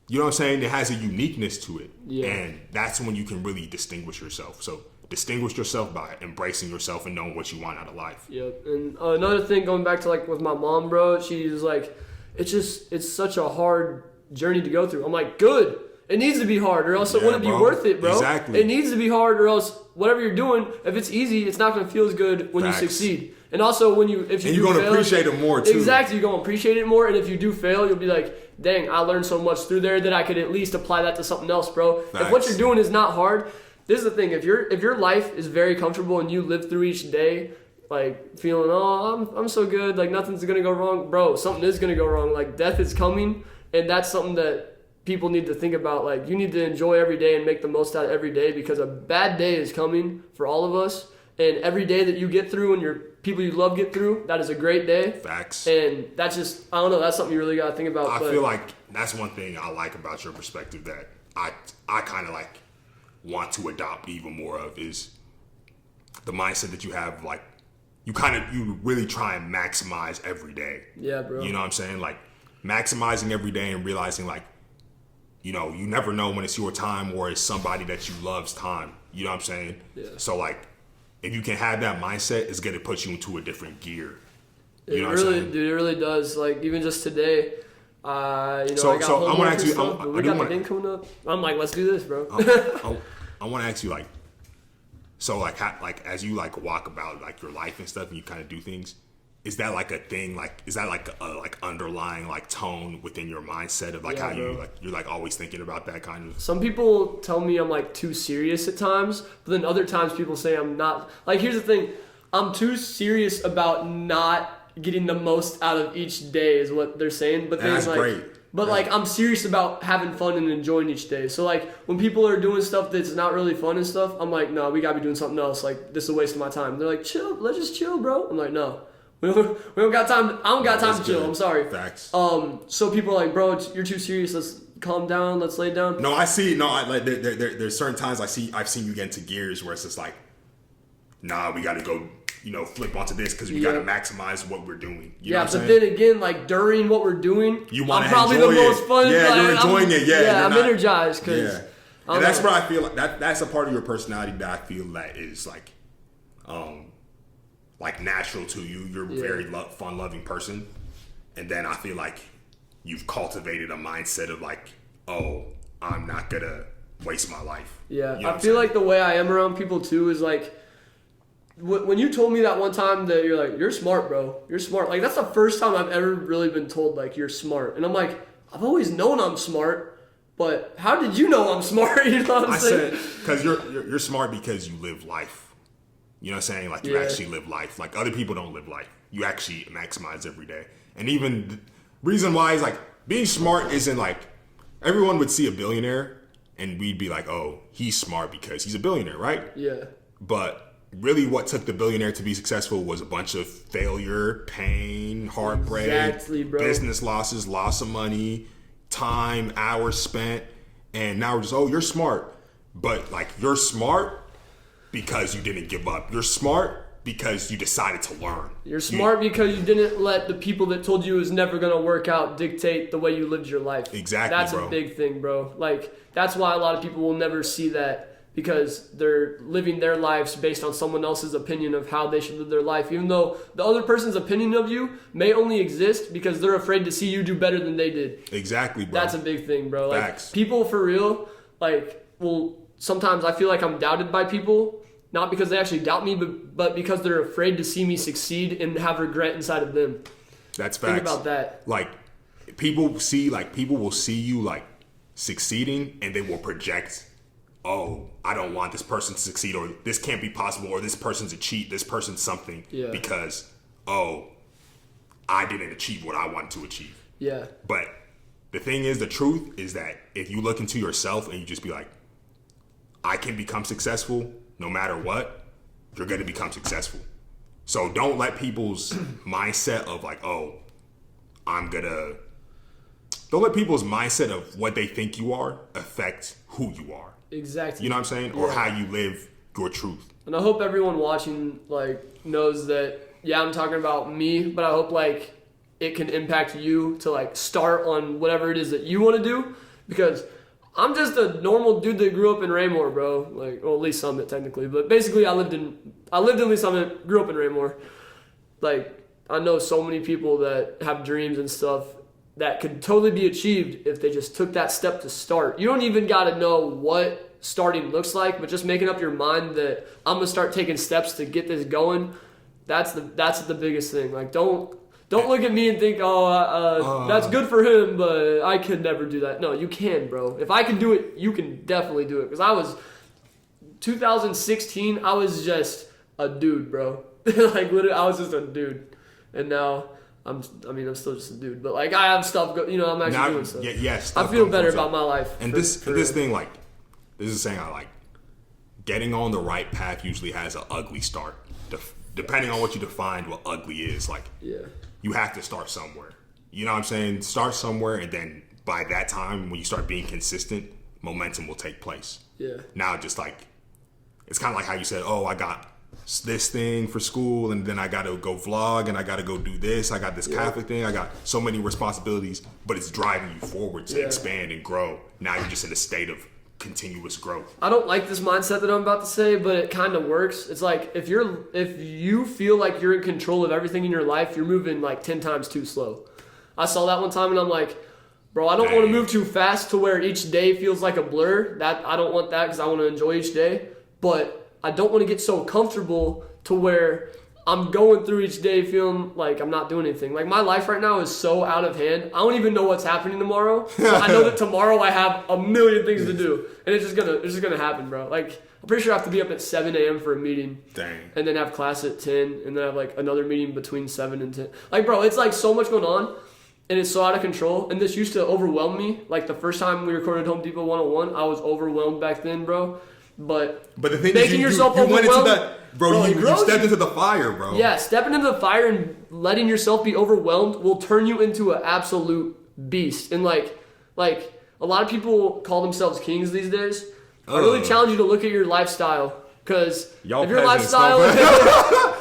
you know what I'm saying? It has a uniqueness to it. Yeah. And that's when you can really distinguish yourself. So distinguish yourself by embracing yourself and knowing what you want out of life. Yep. And another thing, going back to like with my mom, bro, she's like, it's such a hard journey to go through. I'm like, good. It needs to be hard or else it wouldn't be worth it, bro. Exactly. It needs to be hard or else whatever you're doing, if it's easy, it's not going to feel as good when you succeed. And also if you you're going to appreciate it more too. Exactly, you're going to appreciate it more. And if you do fail, you'll be like, dang, I learned so much through there that I could at least apply that to something else, bro. Facts. If what you're doing is not hard, this is the thing. If your life is very comfortable and you live through each day like feeling, oh, I'm so good, like nothing's going to go wrong, bro, something is going to go wrong. Like death is coming, and that's something that people need to think about. Like, you need to enjoy every day and make the most out of every day, because a bad day is coming for all of us. And every day that you get through and your people you love get through, that is a great day. Facts. And that's just, I don't know, that's something you really got to think about. I feel like that's one thing I like about your perspective that I kind of like want to adopt even more of, is the mindset that you have. Like, you really try and maximize every day. Yeah, bro. You know what I'm saying? Like, maximizing every day and realizing, like, you know, you never know when it's your time or it's somebody that you love's time. You know what I'm saying? Yeah. So, like, if you can have that mindset, it's going to put you into a different gear. You know what I'm saying? Dude, it really does. Like, even just today, I got I want to ask you, we got the game coming up. I'm like, let's do this, bro. I want to ask you, like, so, like, as you, like, walk about, like, your life and stuff and you kind of do things, is that like a thing? Like, is that like a underlying like tone within your mindset of like how you're like always thinking about that kind of? Some people tell me I'm like too serious at times, but then other times people say I'm not. Like, here's the thing, I'm too serious about not getting the most out of each day is what they're saying. But then that's like, great. But like, I'm serious about having fun and enjoying each day. So like, when people are doing stuff that's not really fun and stuff, I'm like, no, we gotta be doing something else. Like, this is a waste of my time. They're like, chill, let's just chill, bro. I'm like, no. We don't got time. I don't got time to chill. good. I'm sorry. Facts. So people are like, bro, you're too serious. Let's calm down. Let's lay down. No, I see. No, like there's certain times I've seen you get into gears where it's just like, nah, we got to go, flip onto this because we got to maximize what we're doing. You know what I'm but saying? then again, like during what we're doing, you want I'm to probably enjoy the most fun. Yeah, like, you're enjoying it. Yeah, I'm energized because. Yeah. And that's where I feel like that's a part of your personality that I feel that is like natural to you. You're a very fun-loving person, and then I feel like you've cultivated a mindset of like, oh, I'm not gonna waste my life. Yeah, you know I feel like the way I am around people too is like, when you told me that one time that you're like, you're smart, bro, you're smart. Like that's the first time I've ever really been told like you're smart, and I'm like, I've always known I'm smart. But how did you know I'm smart? You know what I'm saying? I said, because you're smart because you live life. You know what I'm saying? Like you actually live life. Like other people don't live life. You actually maximize every day. And even the reason why is like being smart isn't like everyone would see a billionaire and we'd be like, oh, he's smart because he's a billionaire, right? Yeah. But really what took the billionaire to be successful was a bunch of failure, pain, heartbreak, business losses, loss of money, time, hours spent, and now we're just, oh, you're smart. But like you're smart because you didn't give up. You're smart because you decided to learn. You're smart because you didn't let the people that told you it was never going to work out dictate the way you lived your life. Exactly, That's bro. a big thing, bro. Like that's why a lot of people will never see that because they're living their lives based on someone else's opinion of how they should live their life, even though the other person's opinion of you may only exist because they're afraid to see you do better than they did. Exactly, bro. That's a big thing, bro. Like Facts. people for real, like, well, sometimes I feel like I'm doubted by people, not because they actually doubt me, but because they're afraid to see me succeed and have regret inside of them. That's facts. Think about that. Like people will see you like succeeding and they will project, oh, I don't want this person to succeed, or this can't be possible, or this person's a cheat, this person's something, because, oh, I didn't achieve what I wanted to achieve. Yeah. But the thing is, the truth is that if you look into yourself and you just be like, I can become successful no matter what, you're going to become successful. So don't let people's mindset of like, oh, don't let people's mindset of what they think you are affect who you are. Exactly. You know what I'm saying? Or how you live your truth. And I hope everyone watching like knows that, I'm talking about me, but I hope like it can impact you to like start on whatever it is that you want to do, because I'm just a normal dude that grew up in Raymore, bro. Like, well, at least Summit technically, but basically I lived in Lee Summit, grew up in Raymore. Like, I know so many people that have dreams and stuff that could totally be achieved if they just took that step to start. You don't even got to know what starting looks like, but just making up your mind that I'm gonna start taking steps to get this going. That's the biggest thing. Like, don't look at me and think, that's good for him, but I could never do that. No, you can, bro. If I can do it, you can definitely do it. Because I was 2016, I was just a dude, bro. Like, literally, I was just a dude, and now I'm still just a dude, but like I have stuff. I'm actually doing stuff. Yes. I feel better about my life. And this thing, like, this is saying I like getting on the right path usually has an ugly start. Depending on what you define what ugly is, like, you have to start somewhere. You know what I'm saying? Start somewhere, and then by that time, when you start being consistent, momentum will take place. Yeah. Now, just like, it's kind of like how you said, oh, I got this thing for school, and then I got to go vlog, and I got to go do this. I got this Catholic thing. I got so many responsibilities, but it's driving you forward to expand and grow. Now you're just in a state of continuous growth. I don't like this mindset that I'm about to say, but it kind of works. It's like if you feel like you're in control of everything in your life, you're moving like 10 times too slow. I saw that one time and I'm like, bro, I don't want to move too fast to where each day feels like a blur. That I don't want that, because I want to enjoy each day. But I don't want to get so comfortable to where I'm going through each day feeling like I'm not doing anything. Like, my life right now is so out of hand. I don't even know what's happening tomorrow. So I know that tomorrow I have a million things to do, and it's just gonna happen, bro. Like, I'm pretty sure I have to be up at 7 a.m. for a meeting. Dang. And then have class at 10, and then have like another meeting between 7 and 10. Like, bro, it's like so much going on, and it's so out of control. And this used to overwhelm me. Like, the first time we recorded Home Depot 101, I was overwhelmed back then, bro. But the thing making is, yourself you went into overwhelmed. that. Bro, you stepped into the fire, bro. Yeah, stepping into the fire and letting yourself be overwhelmed will turn you into an absolute beast. And like a lot of people call themselves kings these days. I really challenge you to look at your lifestyle, because if your lifestyle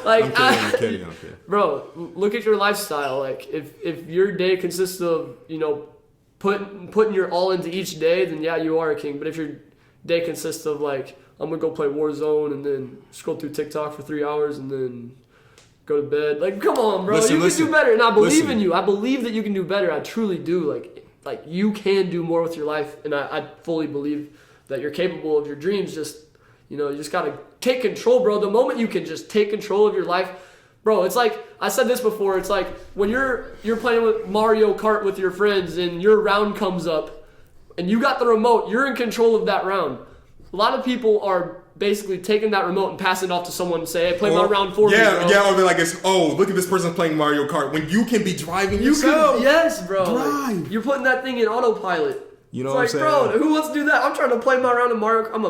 like I'm kidding. Bro, look at your lifestyle. Like if your day consists of, you know, putting your all into each day, then yeah, you are a king. But if your day consists of like, I'm gonna go play Warzone and then scroll through TikTok for 3 hours and then go to bed, like, come on, bro, you can do better. And I believe in you. I believe that you can do better. I truly do. Like you can do more with your life, and I fully believe that you're capable of your dreams. Just, you know, you just gotta take control, bro. The moment you can just take control of your life, bro, it's like, I said this before, it's like when you're playing with Mario Kart with your friends and your round comes up and you got the remote, you're in control of that round. A lot of people are basically taking that remote and passing it off to someone and say, hey, play my round for me, bro. Or they're like, look at this person playing Mario Kart, when you can be driving yourself. Yes, bro. Drive. Like, you're putting that thing in autopilot. You know it's what like, I'm saying? bro, who wants to do that? I'm trying to play my round in Mario Kart. I'm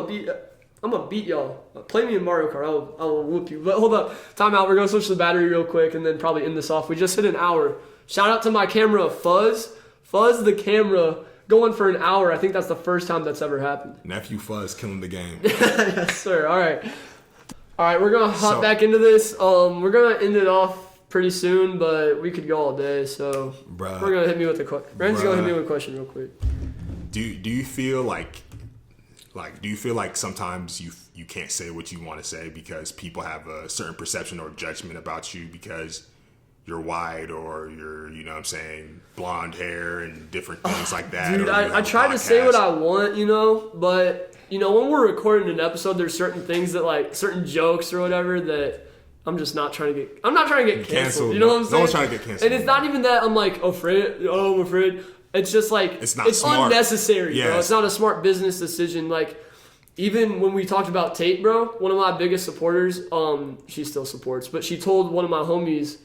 gonna beat y'all. Play me in Mario Kart. I'll whoop you. But hold up. Time out. We're gonna switch the battery real quick and then probably end this off. We just hit an hour. Shout out to my camera, Fuzz. Fuzz the camera, going for an hour. I think that's the first time that's ever happened. Nephew Fuzz killing the game. Yes, sir. All right, we're gonna hop back into this. We're gonna end it off pretty soon, but we could go all day. So we're gonna hit me with a question. Brandon's gonna hit me with a question real quick. Do you feel like do you feel like sometimes you can't say what you want to say because people have a certain perception or judgment about you because you're white or you're, you know what I'm saying, blonde hair and different things like that? Dude, I try to say what I want, you know, but, you know, when we're recording an episode, there's certain things that, like, certain jokes or whatever that I'm just not trying to get canceled. You know what I'm saying? No one's trying to get canceled. And it's not even that I'm like, I'm afraid. It's just like, it's unnecessary, bro. It's not a smart business decision. Like, even when we talked about Tate, bro, one of my biggest supporters, she still supports, but she told one of my homies,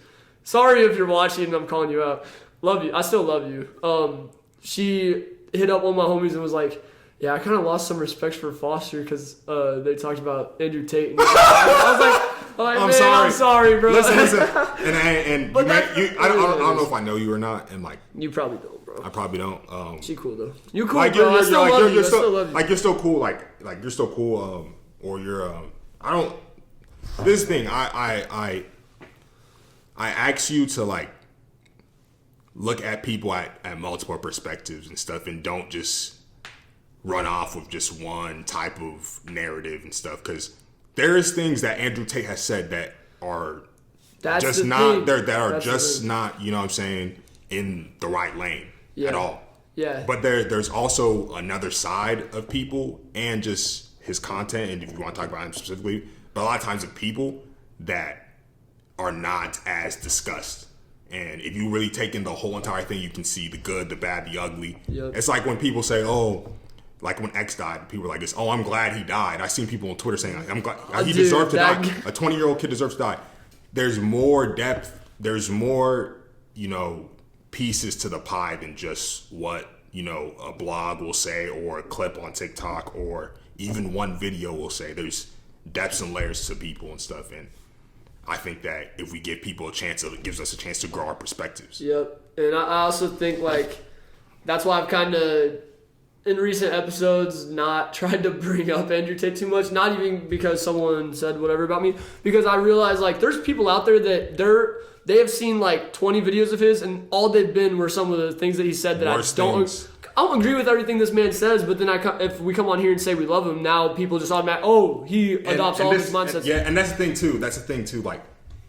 sorry if you're watching and I'm calling you out, love you, I still love you. She hit up one of my homies and was like, yeah, I kind of lost some respect for Foster because they talked about Andrew Tate. And I was like, I'm sorry, bro. Listen, and I don't know if I know you or not, and like, you probably don't. I probably don't. She cool though. You cool, like, bro. I still love you. I still love you. Like, you're still cool. Like you're still cool. Or you're. I don't. This thing. I ask you to like look at people at multiple perspectives and stuff, and don't just run off with just one type of narrative and stuff. Because there is things that Andrew Tate has said that are just not. That are just not. You know what I'm saying? In the right lane. At all. Yeah. But there's also another side of people and just his content, and if you want to talk about him specifically, but a lot of times of people that are not as discussed. And if you really take in the whole entire thing, you can see the good, the bad, the ugly. Yep. It's like when people say, like when X died, people were like this, I'm glad he died. I've seen people on Twitter saying, I'm glad he deserved to die. A 20-year-old kid deserves to die. There's more depth. There's more, you know, pieces to the pie than just what, you know, a blog will say or a clip on TikTok or even one video will say. There's depths and layers to people and stuff, and I think that if we give people a chance, it gives us a chance to grow our perspectives. Yep. And I also think, like, that's why I've kind of, in recent episodes, not tried to bring up Andrew Tate too much. Not even because someone said whatever about me, because I realize, like, there's people out there that they have seen like 20 videos of his, and all they've been were some of the things that he said that I don't agree with everything this man says. But then if we come on here and say we love him, now people just automatically, he adopts all his mindsets. And that's the thing too. Like,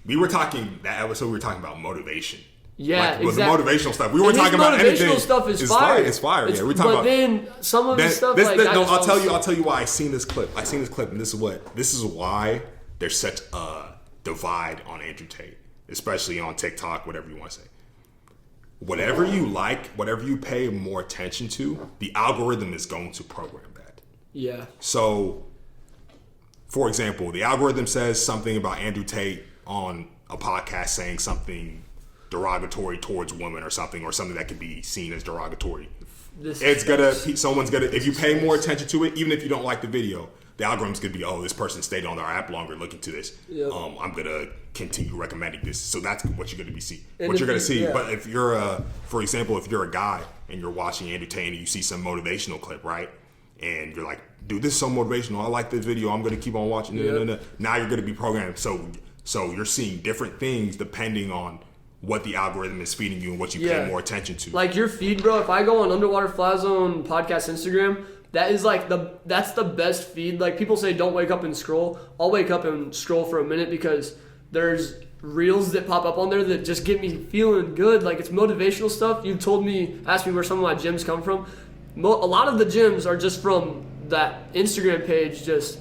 we were talking about motivation. Yeah, like, exactly. The motivational stuff. We weren't talking about anything. Motivational stuff is fire. It's fire. Yeah, we're talking but about. But then some of the stuff I'll tell you why I seen this clip. And this is why there's such a divide on Andrew Tate, especially on TikTok, whatever you want to say. Whatever you like, whatever you pay more attention to, the algorithm is going to program that. Yeah. So, for example, the algorithm says something about Andrew Tate on a podcast saying something derogatory towards women or something that could be seen as derogatory. If you pay more attention to it, even if you don't like the video, the algorithm's gonna be, oh, this person stayed on our app longer, look into this. Yep. I'm gonna continue recommending this. So that's what you're gonna see. And What you're gonna see. yeah. But if you're for example, if you're a guy and you're watching Andrew Tate and you see some motivational clip, right? And you're like, dude, this is so motivational. I like this video. I'm gonna keep on watching. Yep. Now you're gonna be programmed. So you're seeing different things depending on what the algorithm is feeding you and what you pay more attention to. Like your feed, bro. If I go on Underwater FlyZone podcast Instagram, that is like that's the best feed. Like people say, don't wake up and scroll. I'll wake up and scroll for a minute because there's reels that pop up on there that just get me feeling good. Like it's motivational stuff. You've asked me where some of my gyms come from. A lot of the gyms are just from that Instagram page, just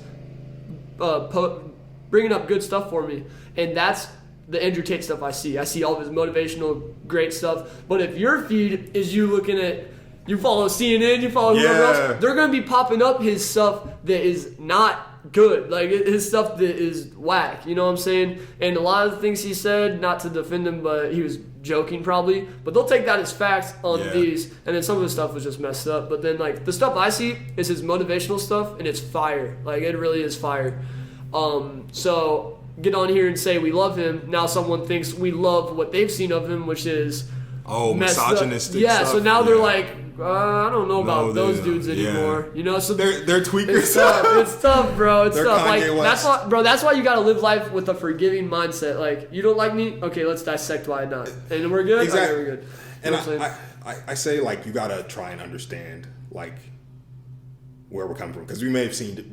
bringing up good stuff for me, and that's the Andrew Tate stuff I see. I see all of his motivational, great stuff. But if your feed is you looking at, you follow CNN, you follow whoever else, they're going to be popping up his stuff that is not good. Like his stuff that is whack. You know what I'm saying? And a lot of the things he said, not to defend him, but he was joking probably. But they'll take that as facts on these. And then some of the stuff was just messed up. But then like the stuff I see is his motivational stuff, and it's fire. Like it really is fire. So get on here and say we love him. Now someone thinks we love what they've seen of him, which is misogynistic. Yeah, stuff. so now they're like, I don't know about those dudes anymore. Yeah. You know, so they're tweakers. It's tough. It's tough, bro. It's tough. Kanye Like West. that's why you gotta live life with a forgiving mindset. Like you don't like me, okay, let's dissect why not, and we're good. Exactly. Okay, we're good. And I I say like you gotta try and understand like where we're coming from because we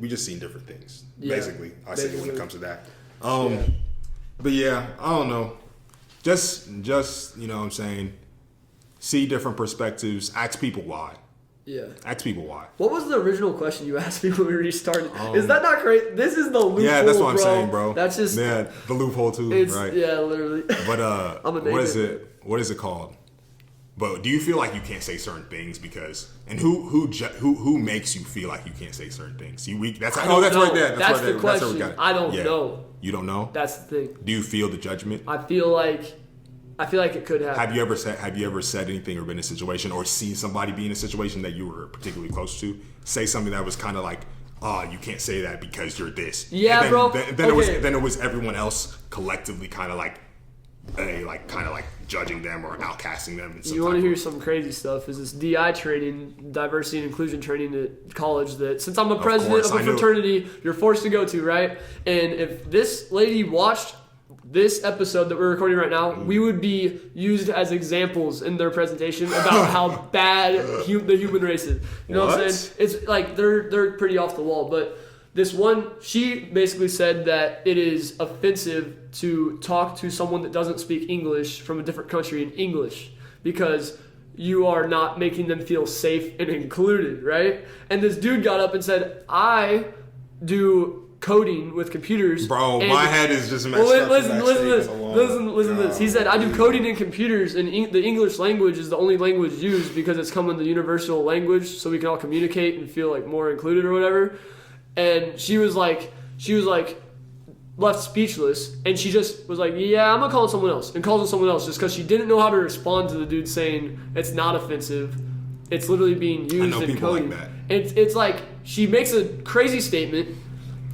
just seen different things. Basically, I say when it comes to that. But yeah, I don't know. Just you know what I'm saying, see different perspectives, ask people why. Yeah. Ask people why. What was the original question you asked me when we restarted? Is that not crazy? This is the loophole, yeah, that's what I'm bro. saying, bro. That's just the loophole too, right? Yeah, literally. But I'm what is it? What is it called? But do you feel like you can't say certain things because who makes you feel like you can't say certain things? You weak. That's right there. That's the question. I don't know. You don't know. That's the thing. Do you feel the judgment? I feel like it could happen. Have you ever said anything or been in a situation or seen somebody be in a situation that you were particularly close to? Say something that was kind of like, oh, you can't say that because you're this. Yeah, then, bro. Then it was everyone else collectively kind of like judging them or outcasting them. You want to hear some crazy stuff? Is this DI training, diversity and inclusion training at college that since I'm a president of a fraternity, you're forced to go to, right? And if this lady watched this episode that we're recording right now, we would be used as examples in their presentation about how bad the human race is. You know what I'm saying? It's like they're pretty off the wall. But this one, she basically said that it is offensive to talk to someone that doesn't speak English from a different country in English because you are not making them feel safe and included, right? And this dude got up and said, I do coding with computers. Bro, my head is just messed up. Listen to this. He said, I do coding in computers, and the English language is the only language used because it's come in the universal language, so we can all communicate and feel like more included or whatever. And she was like left speechless, and she just was like, yeah, I'm gonna call someone else, and calls someone else just because she didn't know how to respond to the dude saying it's not offensive. It's literally being used in coding. Like that. It's like she makes a crazy statement,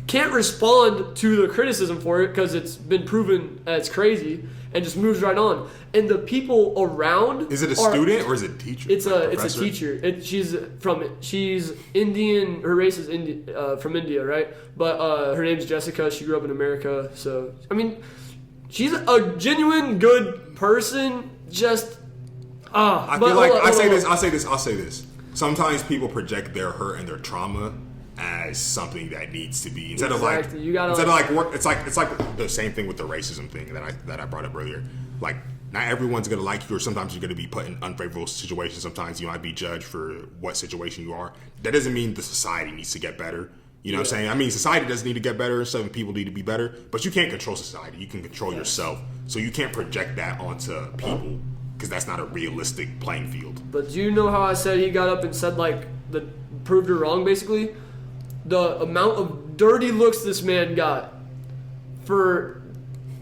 can't respond to the criticism for it because it's been proven as crazy, and just moves right on. And the people around, is it a student or is it a teacher? It's a teacher. She's Indian. Her race is from India, right? But her name's Jessica. She grew up in America. So I mean, she's a genuine good person. Just I feel like I'll say this. Sometimes people project their hurt and their trauma as something that needs to be instead of like work. It's like the same thing with the racism thing that I brought up earlier. Like not everyone's gonna like you, or sometimes you're gonna be put in unfavorable situations. Sometimes you might be judged for what situation you are. That doesn't mean the society needs to get better. You know what I'm saying? I mean, society doesn't need to get better. Some people need to be better, but you can't control society. You can control yourself. So you can't project that onto people because that's not a realistic playing field. But do you know how I said he got up and said proved her wrong basically? The amount of dirty looks this man got for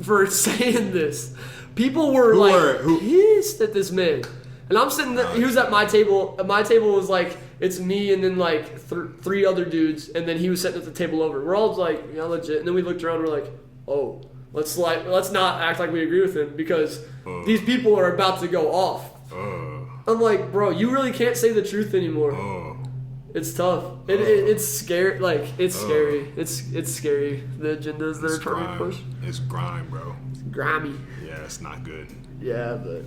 saying this. People were pissed at this man. And I'm sitting there, he was at my table. My table was like it's me and then like three other dudes, and then he was sitting at the table over. We're all like, yeah, legit. And then we looked around, and we're like, oh, let's not act like we agree with him because these people are about to go off. I'm like, bro, you really can't say the truth anymore. It's tough. It's scary. Like, it's scary. It's scary. The agendas that are trying to push. It's grime, bro. It's grimy. Yeah, it's not good. Yeah, but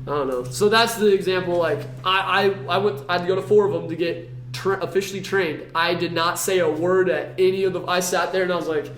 I don't know. So that's the example. Like, I'd go to 4 of them to get officially trained. I did not say a word at any of them. I sat there and I was like,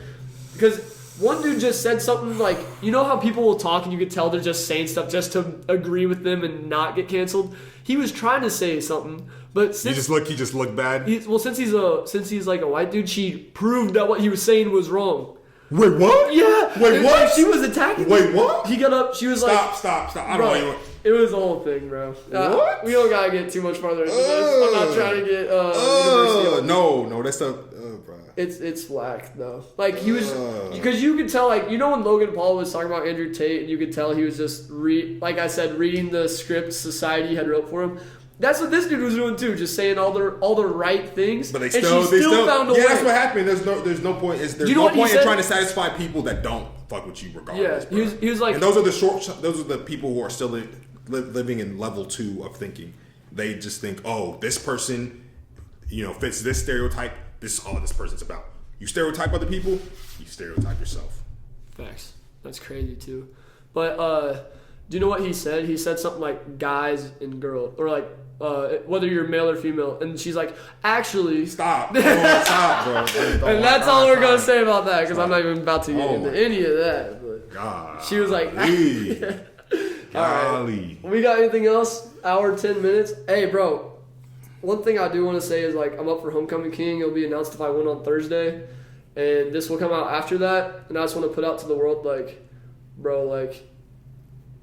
because one dude just said something like, you know how people will talk and you can tell they're just saying stuff just to agree with them and not get canceled? He was trying to say something, but since he just looked bad. Since he's like a white dude, she proved that what he was saying was wrong. Wait, what? Yeah. Wait, what? Like, she was attacking. Wait, what? He got up. She was stop. I don't know. It was the whole thing, bro. What? We don't gotta get too much farther into this. I'm not trying to get university. No, that's bro. It's whack though. Like he was, because you could tell, like, you know when Logan Paul was talking about Andrew Tate, and you could tell he was just like I said, reading the script society had wrote for him. That's what this dude was doing too, just saying all the right things. But they still found a way. Yeah, that's what happened. There's no point. There's no point in trying to satisfy people that don't fuck with you regardless. Yeah, he was like, and those are the people who are still living in level 2 of thinking. They just think, oh, this person, fits this stereotype. This is all this person's about. You stereotype other people, you stereotype yourself. Facts. That's crazy too. But do you know what he said? He said something like guys and girls, or like whether you're male or female. And she's like, actually, stop, bro. And that's all we're gonna say about that, because I'm not even about to get into any of that. But God, she was like, all right. We got anything else? Hour 10 minutes. Hey, bro. One thing I do want to say is, like, I'm up for Homecoming King. It'll be announced if I win on Thursday. And this will come out after that. And I just want to put out to the world, like, bro, like,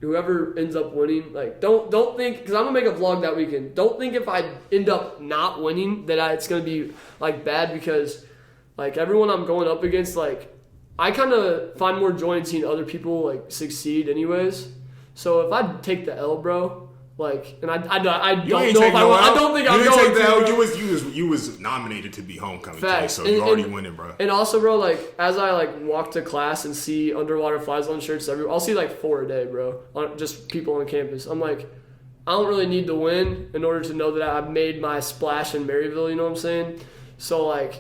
whoever ends up winning, like, don't think, because I'm going to make a vlog that weekend. Don't think if I end up not winning that it's going to be, like, bad, because, like, everyone I'm going up against, like, I kind of find more joy in seeing other people, like, succeed anyways. So if I take the L, bro, like, and I don't know if I will. I don't think I'm going to. You was nominated to be Homecoming King, Facts. so you're already winning, bro. And also, bro, like, as I, like, walk to class and see Underwater FlyZone shirts everywhere, I'll see, like, 4 a day, bro, just people on campus. I'm like, I don't really need to win in order to know that I've made my splash in Maryville, you know what I'm saying? So, like,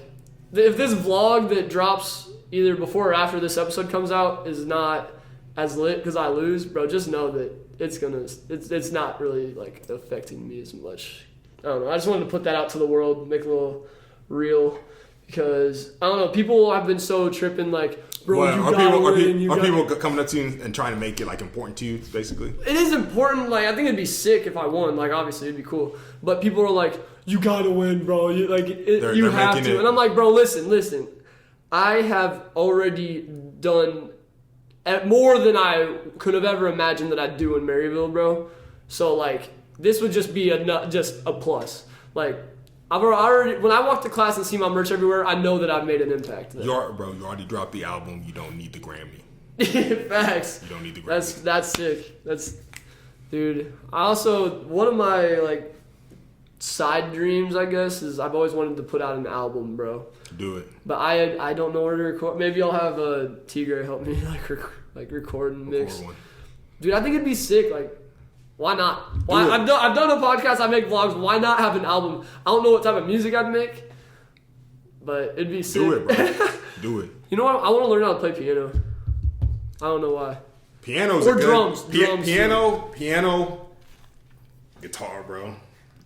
if this vlog that drops either before or after this episode comes out is not as lit because I lose, bro, just know that it's not really, like, affecting me as much. I don't know. I just wanted to put that out to the world, make a little real, because I don't know. People have been so tripping, like, bro, are people coming up to you and trying to make it, like, important to you, basically? It is important. Like, I think it'd be sick if I won. Like, obviously it'd be cool, but people are like, you gotta win, bro. You have to. And I'm like, bro, listen. I have already done more than I could have ever imagined that I'd do in Maryville, bro. So, like, this would just be just a plus. Like, I've already, when I walk to class and see my merch everywhere, I know that I've made an impact. You already dropped the album. You don't need the Grammy. Facts. You don't need the Grammy. That's sick. Dude. I also, one of my, like, side dreams, I guess, is I've always wanted to put out an album, bro. Do it. But I don't know where to record. Maybe I'll have Tigre help me record and mix. One. Dude, I think it'd be sick. Like, why not? I've done a podcast. I make vlogs. Why not have an album? I don't know what type of music I'd make, but it'd be sick. Do it, bro. Do it. You know what? I want to learn how to play piano. I don't know why. Piano's or a good, drums. Piano, guitar, bro.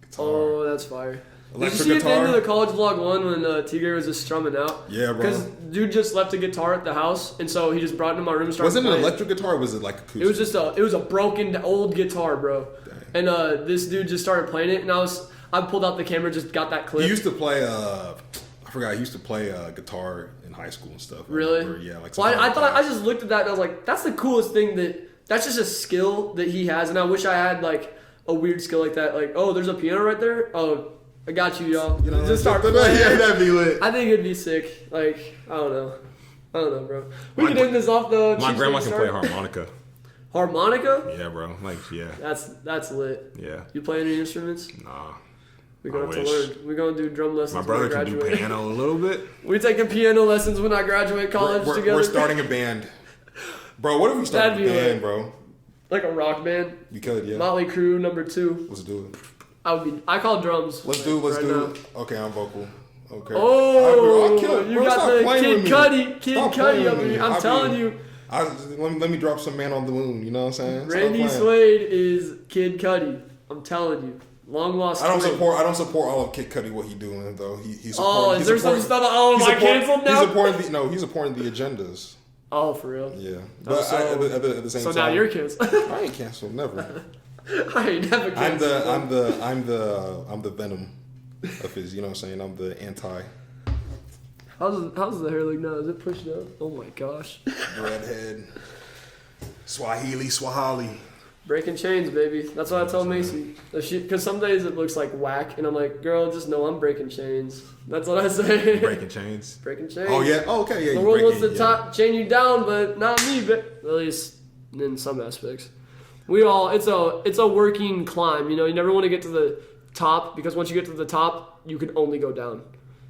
Guitar. Oh, that's fire. Electric Did you see guitar? at the end of the college vlog one when Tigre was just strumming out? Yeah, bro. Because dude just left a guitar at the house, and so he just brought it into my room and started Was it playing. an electric guitar or was it like acoustic? It was a broken old guitar, bro. Dang. And this dude just started playing it, and I pulled out the camera, just got that clip. He used to play he used to play guitar in high school and stuff. Really? Yeah, like. Well, I just looked at that and I was like, that's the coolest thing that's just a skill that he has, and I wish I had like a weird skill like that. Like, oh, there's a piano right there. Oh, I got you, y'all. Just start playing. Yeah, that'd be lit. I think it'd be sick. Like, I don't know, bro. We can end this off though. My grandma can play harmonica. Harmonica? Yeah, bro. Like, yeah. That's lit. Yeah. You play any instruments? Nah. We're going to learn. We're going to do drum lessons. My brother can do piano a little bit. We're taking piano lessons when I graduate college together. We're starting a band. Bro, what if we start a band, bro? Like a rock band? You could, yeah. Motley Crue #2. Let's do it. I call drums. Let's do it. Okay, I'm vocal. Okay. Oh, you got the Kid Cudi up in here. I'm telling you. Let me drop some Man on the Moon. You know what I'm saying? Randy Suede is Kid Cudi. I'm telling you. Long lost. I don't support all of Kid Cudi. What he doing though? He's is there some stuff? Oh, am I canceled now? He's supporting the agendas. Oh, for real? Yeah, but at the same time. So now you're canceled. I ain't canceled. Never. I ain't never canceled. I'm the Venom of his. You know what I'm saying? I'm the anti. How's the hair look now? Is it pushed up? Oh my gosh. Redhead. Swahili. Breaking chains, baby. That's what I tell Macy. Because some days it looks like whack, and I'm like, girl, just know I'm breaking chains. That's what I say. Breaking chains? Breaking chains. Oh, yeah? Oh, okay, yeah. The world wants to chain you down, but not me, but at least in some aspects. It's a working climb, you know? You never want to get to the top, because once you get to the top, you can only go down.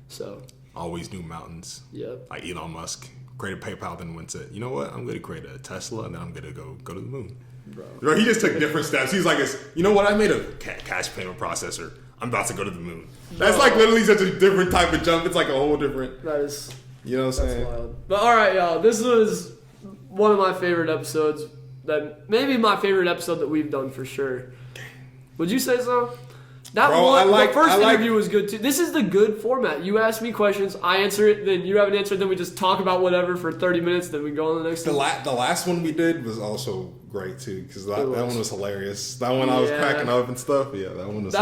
So. Always new mountains. Yep. Like Elon Musk created PayPal, then went to, you know what? I'm going to create a Tesla, and then I'm going to go to the moon. Bro, he just took different steps. He's like, you know what? I made a cash payment processor. I'm about to go to the moon. That's like literally such a different type of jump. It's like a whole different. That is. You know what I'm saying? Wild. But all right, y'all. This was one of my favorite episodes. Maybe my favorite episode that we've done for sure. Would you say so? The first interview was good too. This is the good format. You ask me questions, I answer it, then you have an answer, then we just talk about whatever for 30 minutes, then we go on the next one. The last one we did was also great too, because that one was hilarious. That one I was cracking up and stuff. Yeah, that one was.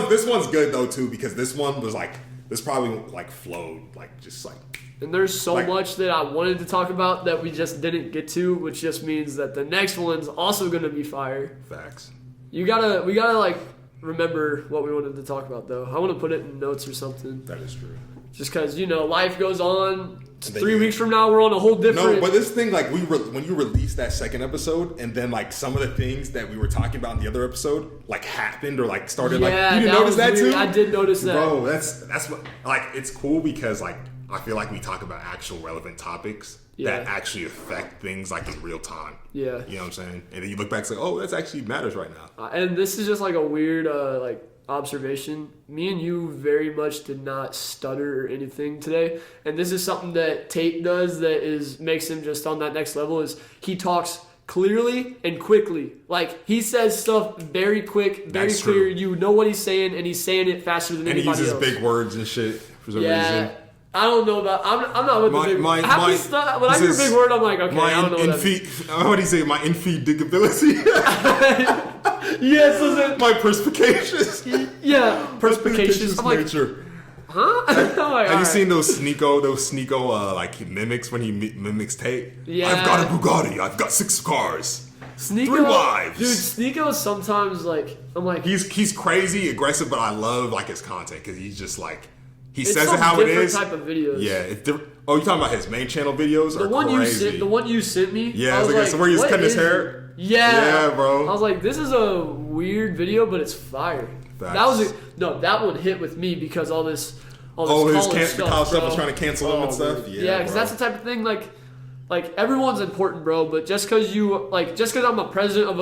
This one's good though too, because this one was like this probably like flowed like just like. And there's so much that I wanted to talk about that we just didn't get to, which just means that the next one's also gonna be fire. Facts. We gotta like. Remember what we wanted to talk about, though. I want to put it in notes or something. That is true. Just because, life goes on. 3 weeks from now, we're on a whole different... No, but this thing, like, when you released that second episode, and then, like, some of the things that we were talking about in the other episode, like, happened or, like, started, you didn't notice that, too? I did notice that. Bro, that's what... Like, it's cool because, like, I feel like we talk about actual relevant topics that actually affect things, like, in real time. Yeah. You know what I'm saying? And then you look back and say, oh, that's actually matters right now. And this is just, like, a weird, observation. Me and you very much did not stutter or anything today. And this is something that Tate does that makes him just on that next level is he talks clearly and quickly. Like, he says stuff very quick, very clear. True. You know what he's saying, and he's saying it faster than anybody else. And he uses big words and shit for some reason. I don't know about. I'm not with the big. When I hear a big word, I'm like, okay, I don't know what do you say? My infidelity. Yes, my perspicacious. Yeah, perspicacious. I'm like, nature. Huh? Like, have you seen those Sneeko like mimics when he mimics Tate? Yeah. I've got a Bugatti. I've got 6 cars. Sneeko, 3 wives. Dude, Sneeko sometimes like I'm like he's crazy, aggressive, but I love like his content because he's just like. He says it how it is. Type of videos. Yeah, it's different. Oh, you talking about his main channel videos? The one you sent me. Yeah, so where he's cutting his hair. Yeah, bro. I was like, this is a weird video, but it's fire. Facts. That one hit with me because all this his college stuff was trying to cancel him and stuff. Yeah, because that's the type of thing like everyone's important, bro. But just because I'm a president of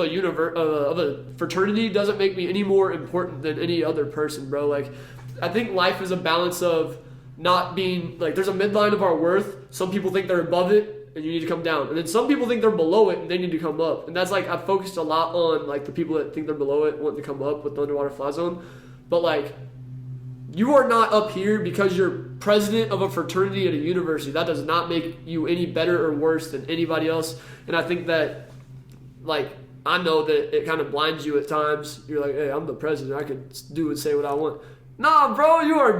a fraternity doesn't make me any more important than any other person, bro. Like. I think life is a balance of not being like there's a midline of our worth. Some people think they're above it and you need to come down, and then some people think they're below it and they need to come up. And that's like I've focused a lot on like the people that think they're below it wanting to come up with the Underwater FlyZone. But like you are not up here because you're president of a fraternity at a university. That does not make you any better or worse than anybody else. And I think that like I know that it kind of blinds you at times. You're like, hey, I'm the president. I can do and say what I want. Nah, bro, you are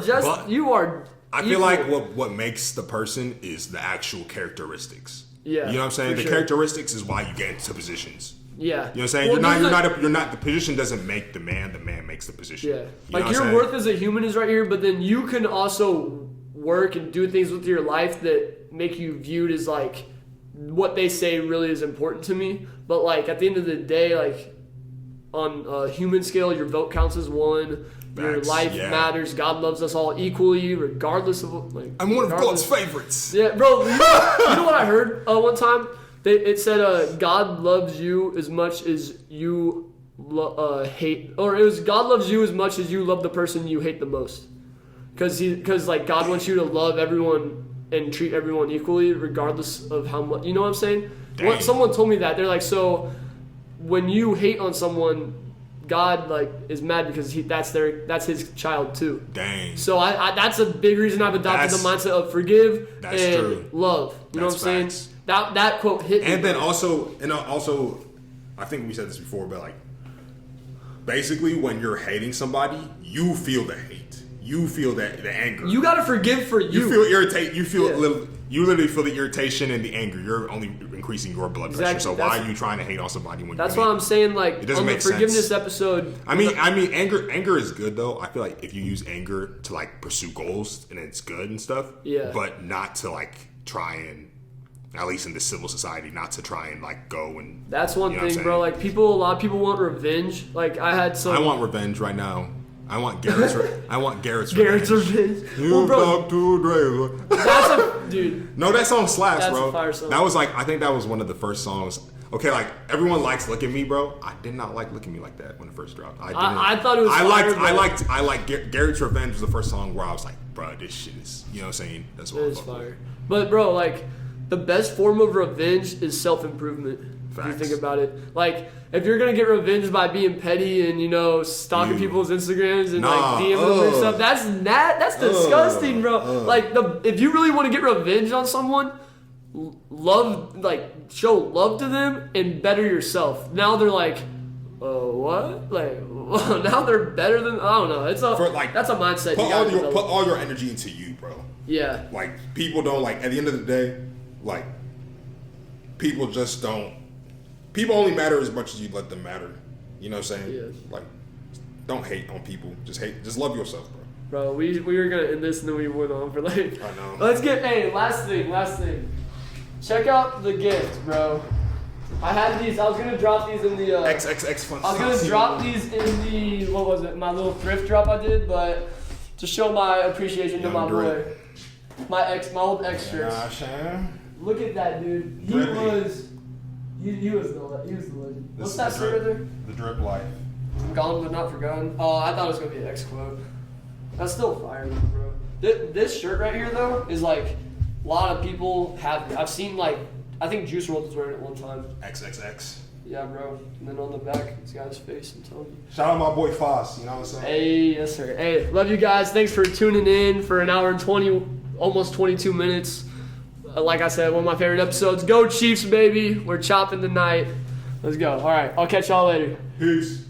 I feel like what makes the person is the actual characteristics. Yeah. You know what I'm saying? The characteristics is why you get into positions. Yeah. You know what I'm saying? Well, you're not the position doesn't make the man makes the position. Yeah. Like your worth as a human is right here, but then you can also work and do things with your life that make you viewed as like what they say really is important to me. But like at the end of the day, like on a human scale, your vote counts as one. Your life matters. God loves us all equally, regardless of like. I'm one of God's favorites. Yeah, bro. You know what I heard one time? It said God loves you as much as you hate, or it was God loves you as much as you love the person you hate the most. Because like God wants you to love everyone and treat everyone equally, regardless of how much. You know what I'm saying? Someone told me that. They're like, so when you hate on someone, God like is mad because that's his child too. Dang. So I that's a big reason I've adopted the mindset of forgive and love. You know what I'm saying? That quote hit me. And then also, I think we said this before, but like, basically, when you're hating somebody, you feel the hate. You feel the anger. You gotta forgive for you. You feel irritate. You feel you literally feel the irritation and the anger. You're only increasing your blood pressure. So why are you trying to hate on somebody when? That's what I'm saying. Like it doesn't on make the forgiveness sense. Episode. I mean, anger is good though. I feel like if you use anger to like pursue goals, and it's good and stuff. Yeah. But not to like try and, at least in this civil society, not to try and like go and. That's one thing, bro. Like a lot of people want revenge. Like I want revenge right now. I want Garrett's revenge. Garrett's revenge. You talk to Dre. That's a dude. No, that song slaps, that's bro. A fire song. That was like, I think that was one of the first songs. Okay, like everyone likes "Look at Me," bro. I did not like "Look at Me" like that when it first dropped. I didn't. I thought it was. I liked Garrett's Revenge was the first song where I was like, bro, this shit is. You know what I'm saying? That's what. It is fire. But bro, like the best form of revenge is self-improvement. If you think about it, like if you're gonna get revenge by being petty and stalking people's Instagrams and like DMing them and stuff, that's disgusting, bro. Like if you really want to get revenge on someone, show love to them and better yourself. Now they're like, what? Like now they're better than I don't know. That's a mindset. Put all your energy into you, bro. Yeah. Like people don't like at the end of the day, like people just don't. People only matter as much as you let them matter. You know what I'm saying? Yeah. Like, don't hate on people. Just love yourself, bro. Bro, we were gonna end this and then we went on for like. I know. Let's get last thing. Check out the gift, bro. I had these. I was gonna drop these in the XXX fun. I was gonna drop these in the my little thrift drop I did, but to show my appreciation to my boy, my old ex shirts. Look at that dude. He was the legend. What's that shirt right there? The drip life. Gone but not forgotten. Oh, I thought it was gonna be an X quote. That's still fire, bro. This shirt right here though is like a lot of people have it. I've seen like I think Juice WRLD was wearing it one time. XXX. Yeah, bro. And then on the back, it's got his face. I'm telling you. Shout out my boy Foss. You know what I'm saying? Hey, yes sir. Hey, love you guys. Thanks for tuning in for an hour and 20, almost 22 minutes. Like I said, one of my favorite episodes. Go Chiefs, baby. We're chopping tonight. Let's go. All right. I'll catch y'all later. Peace.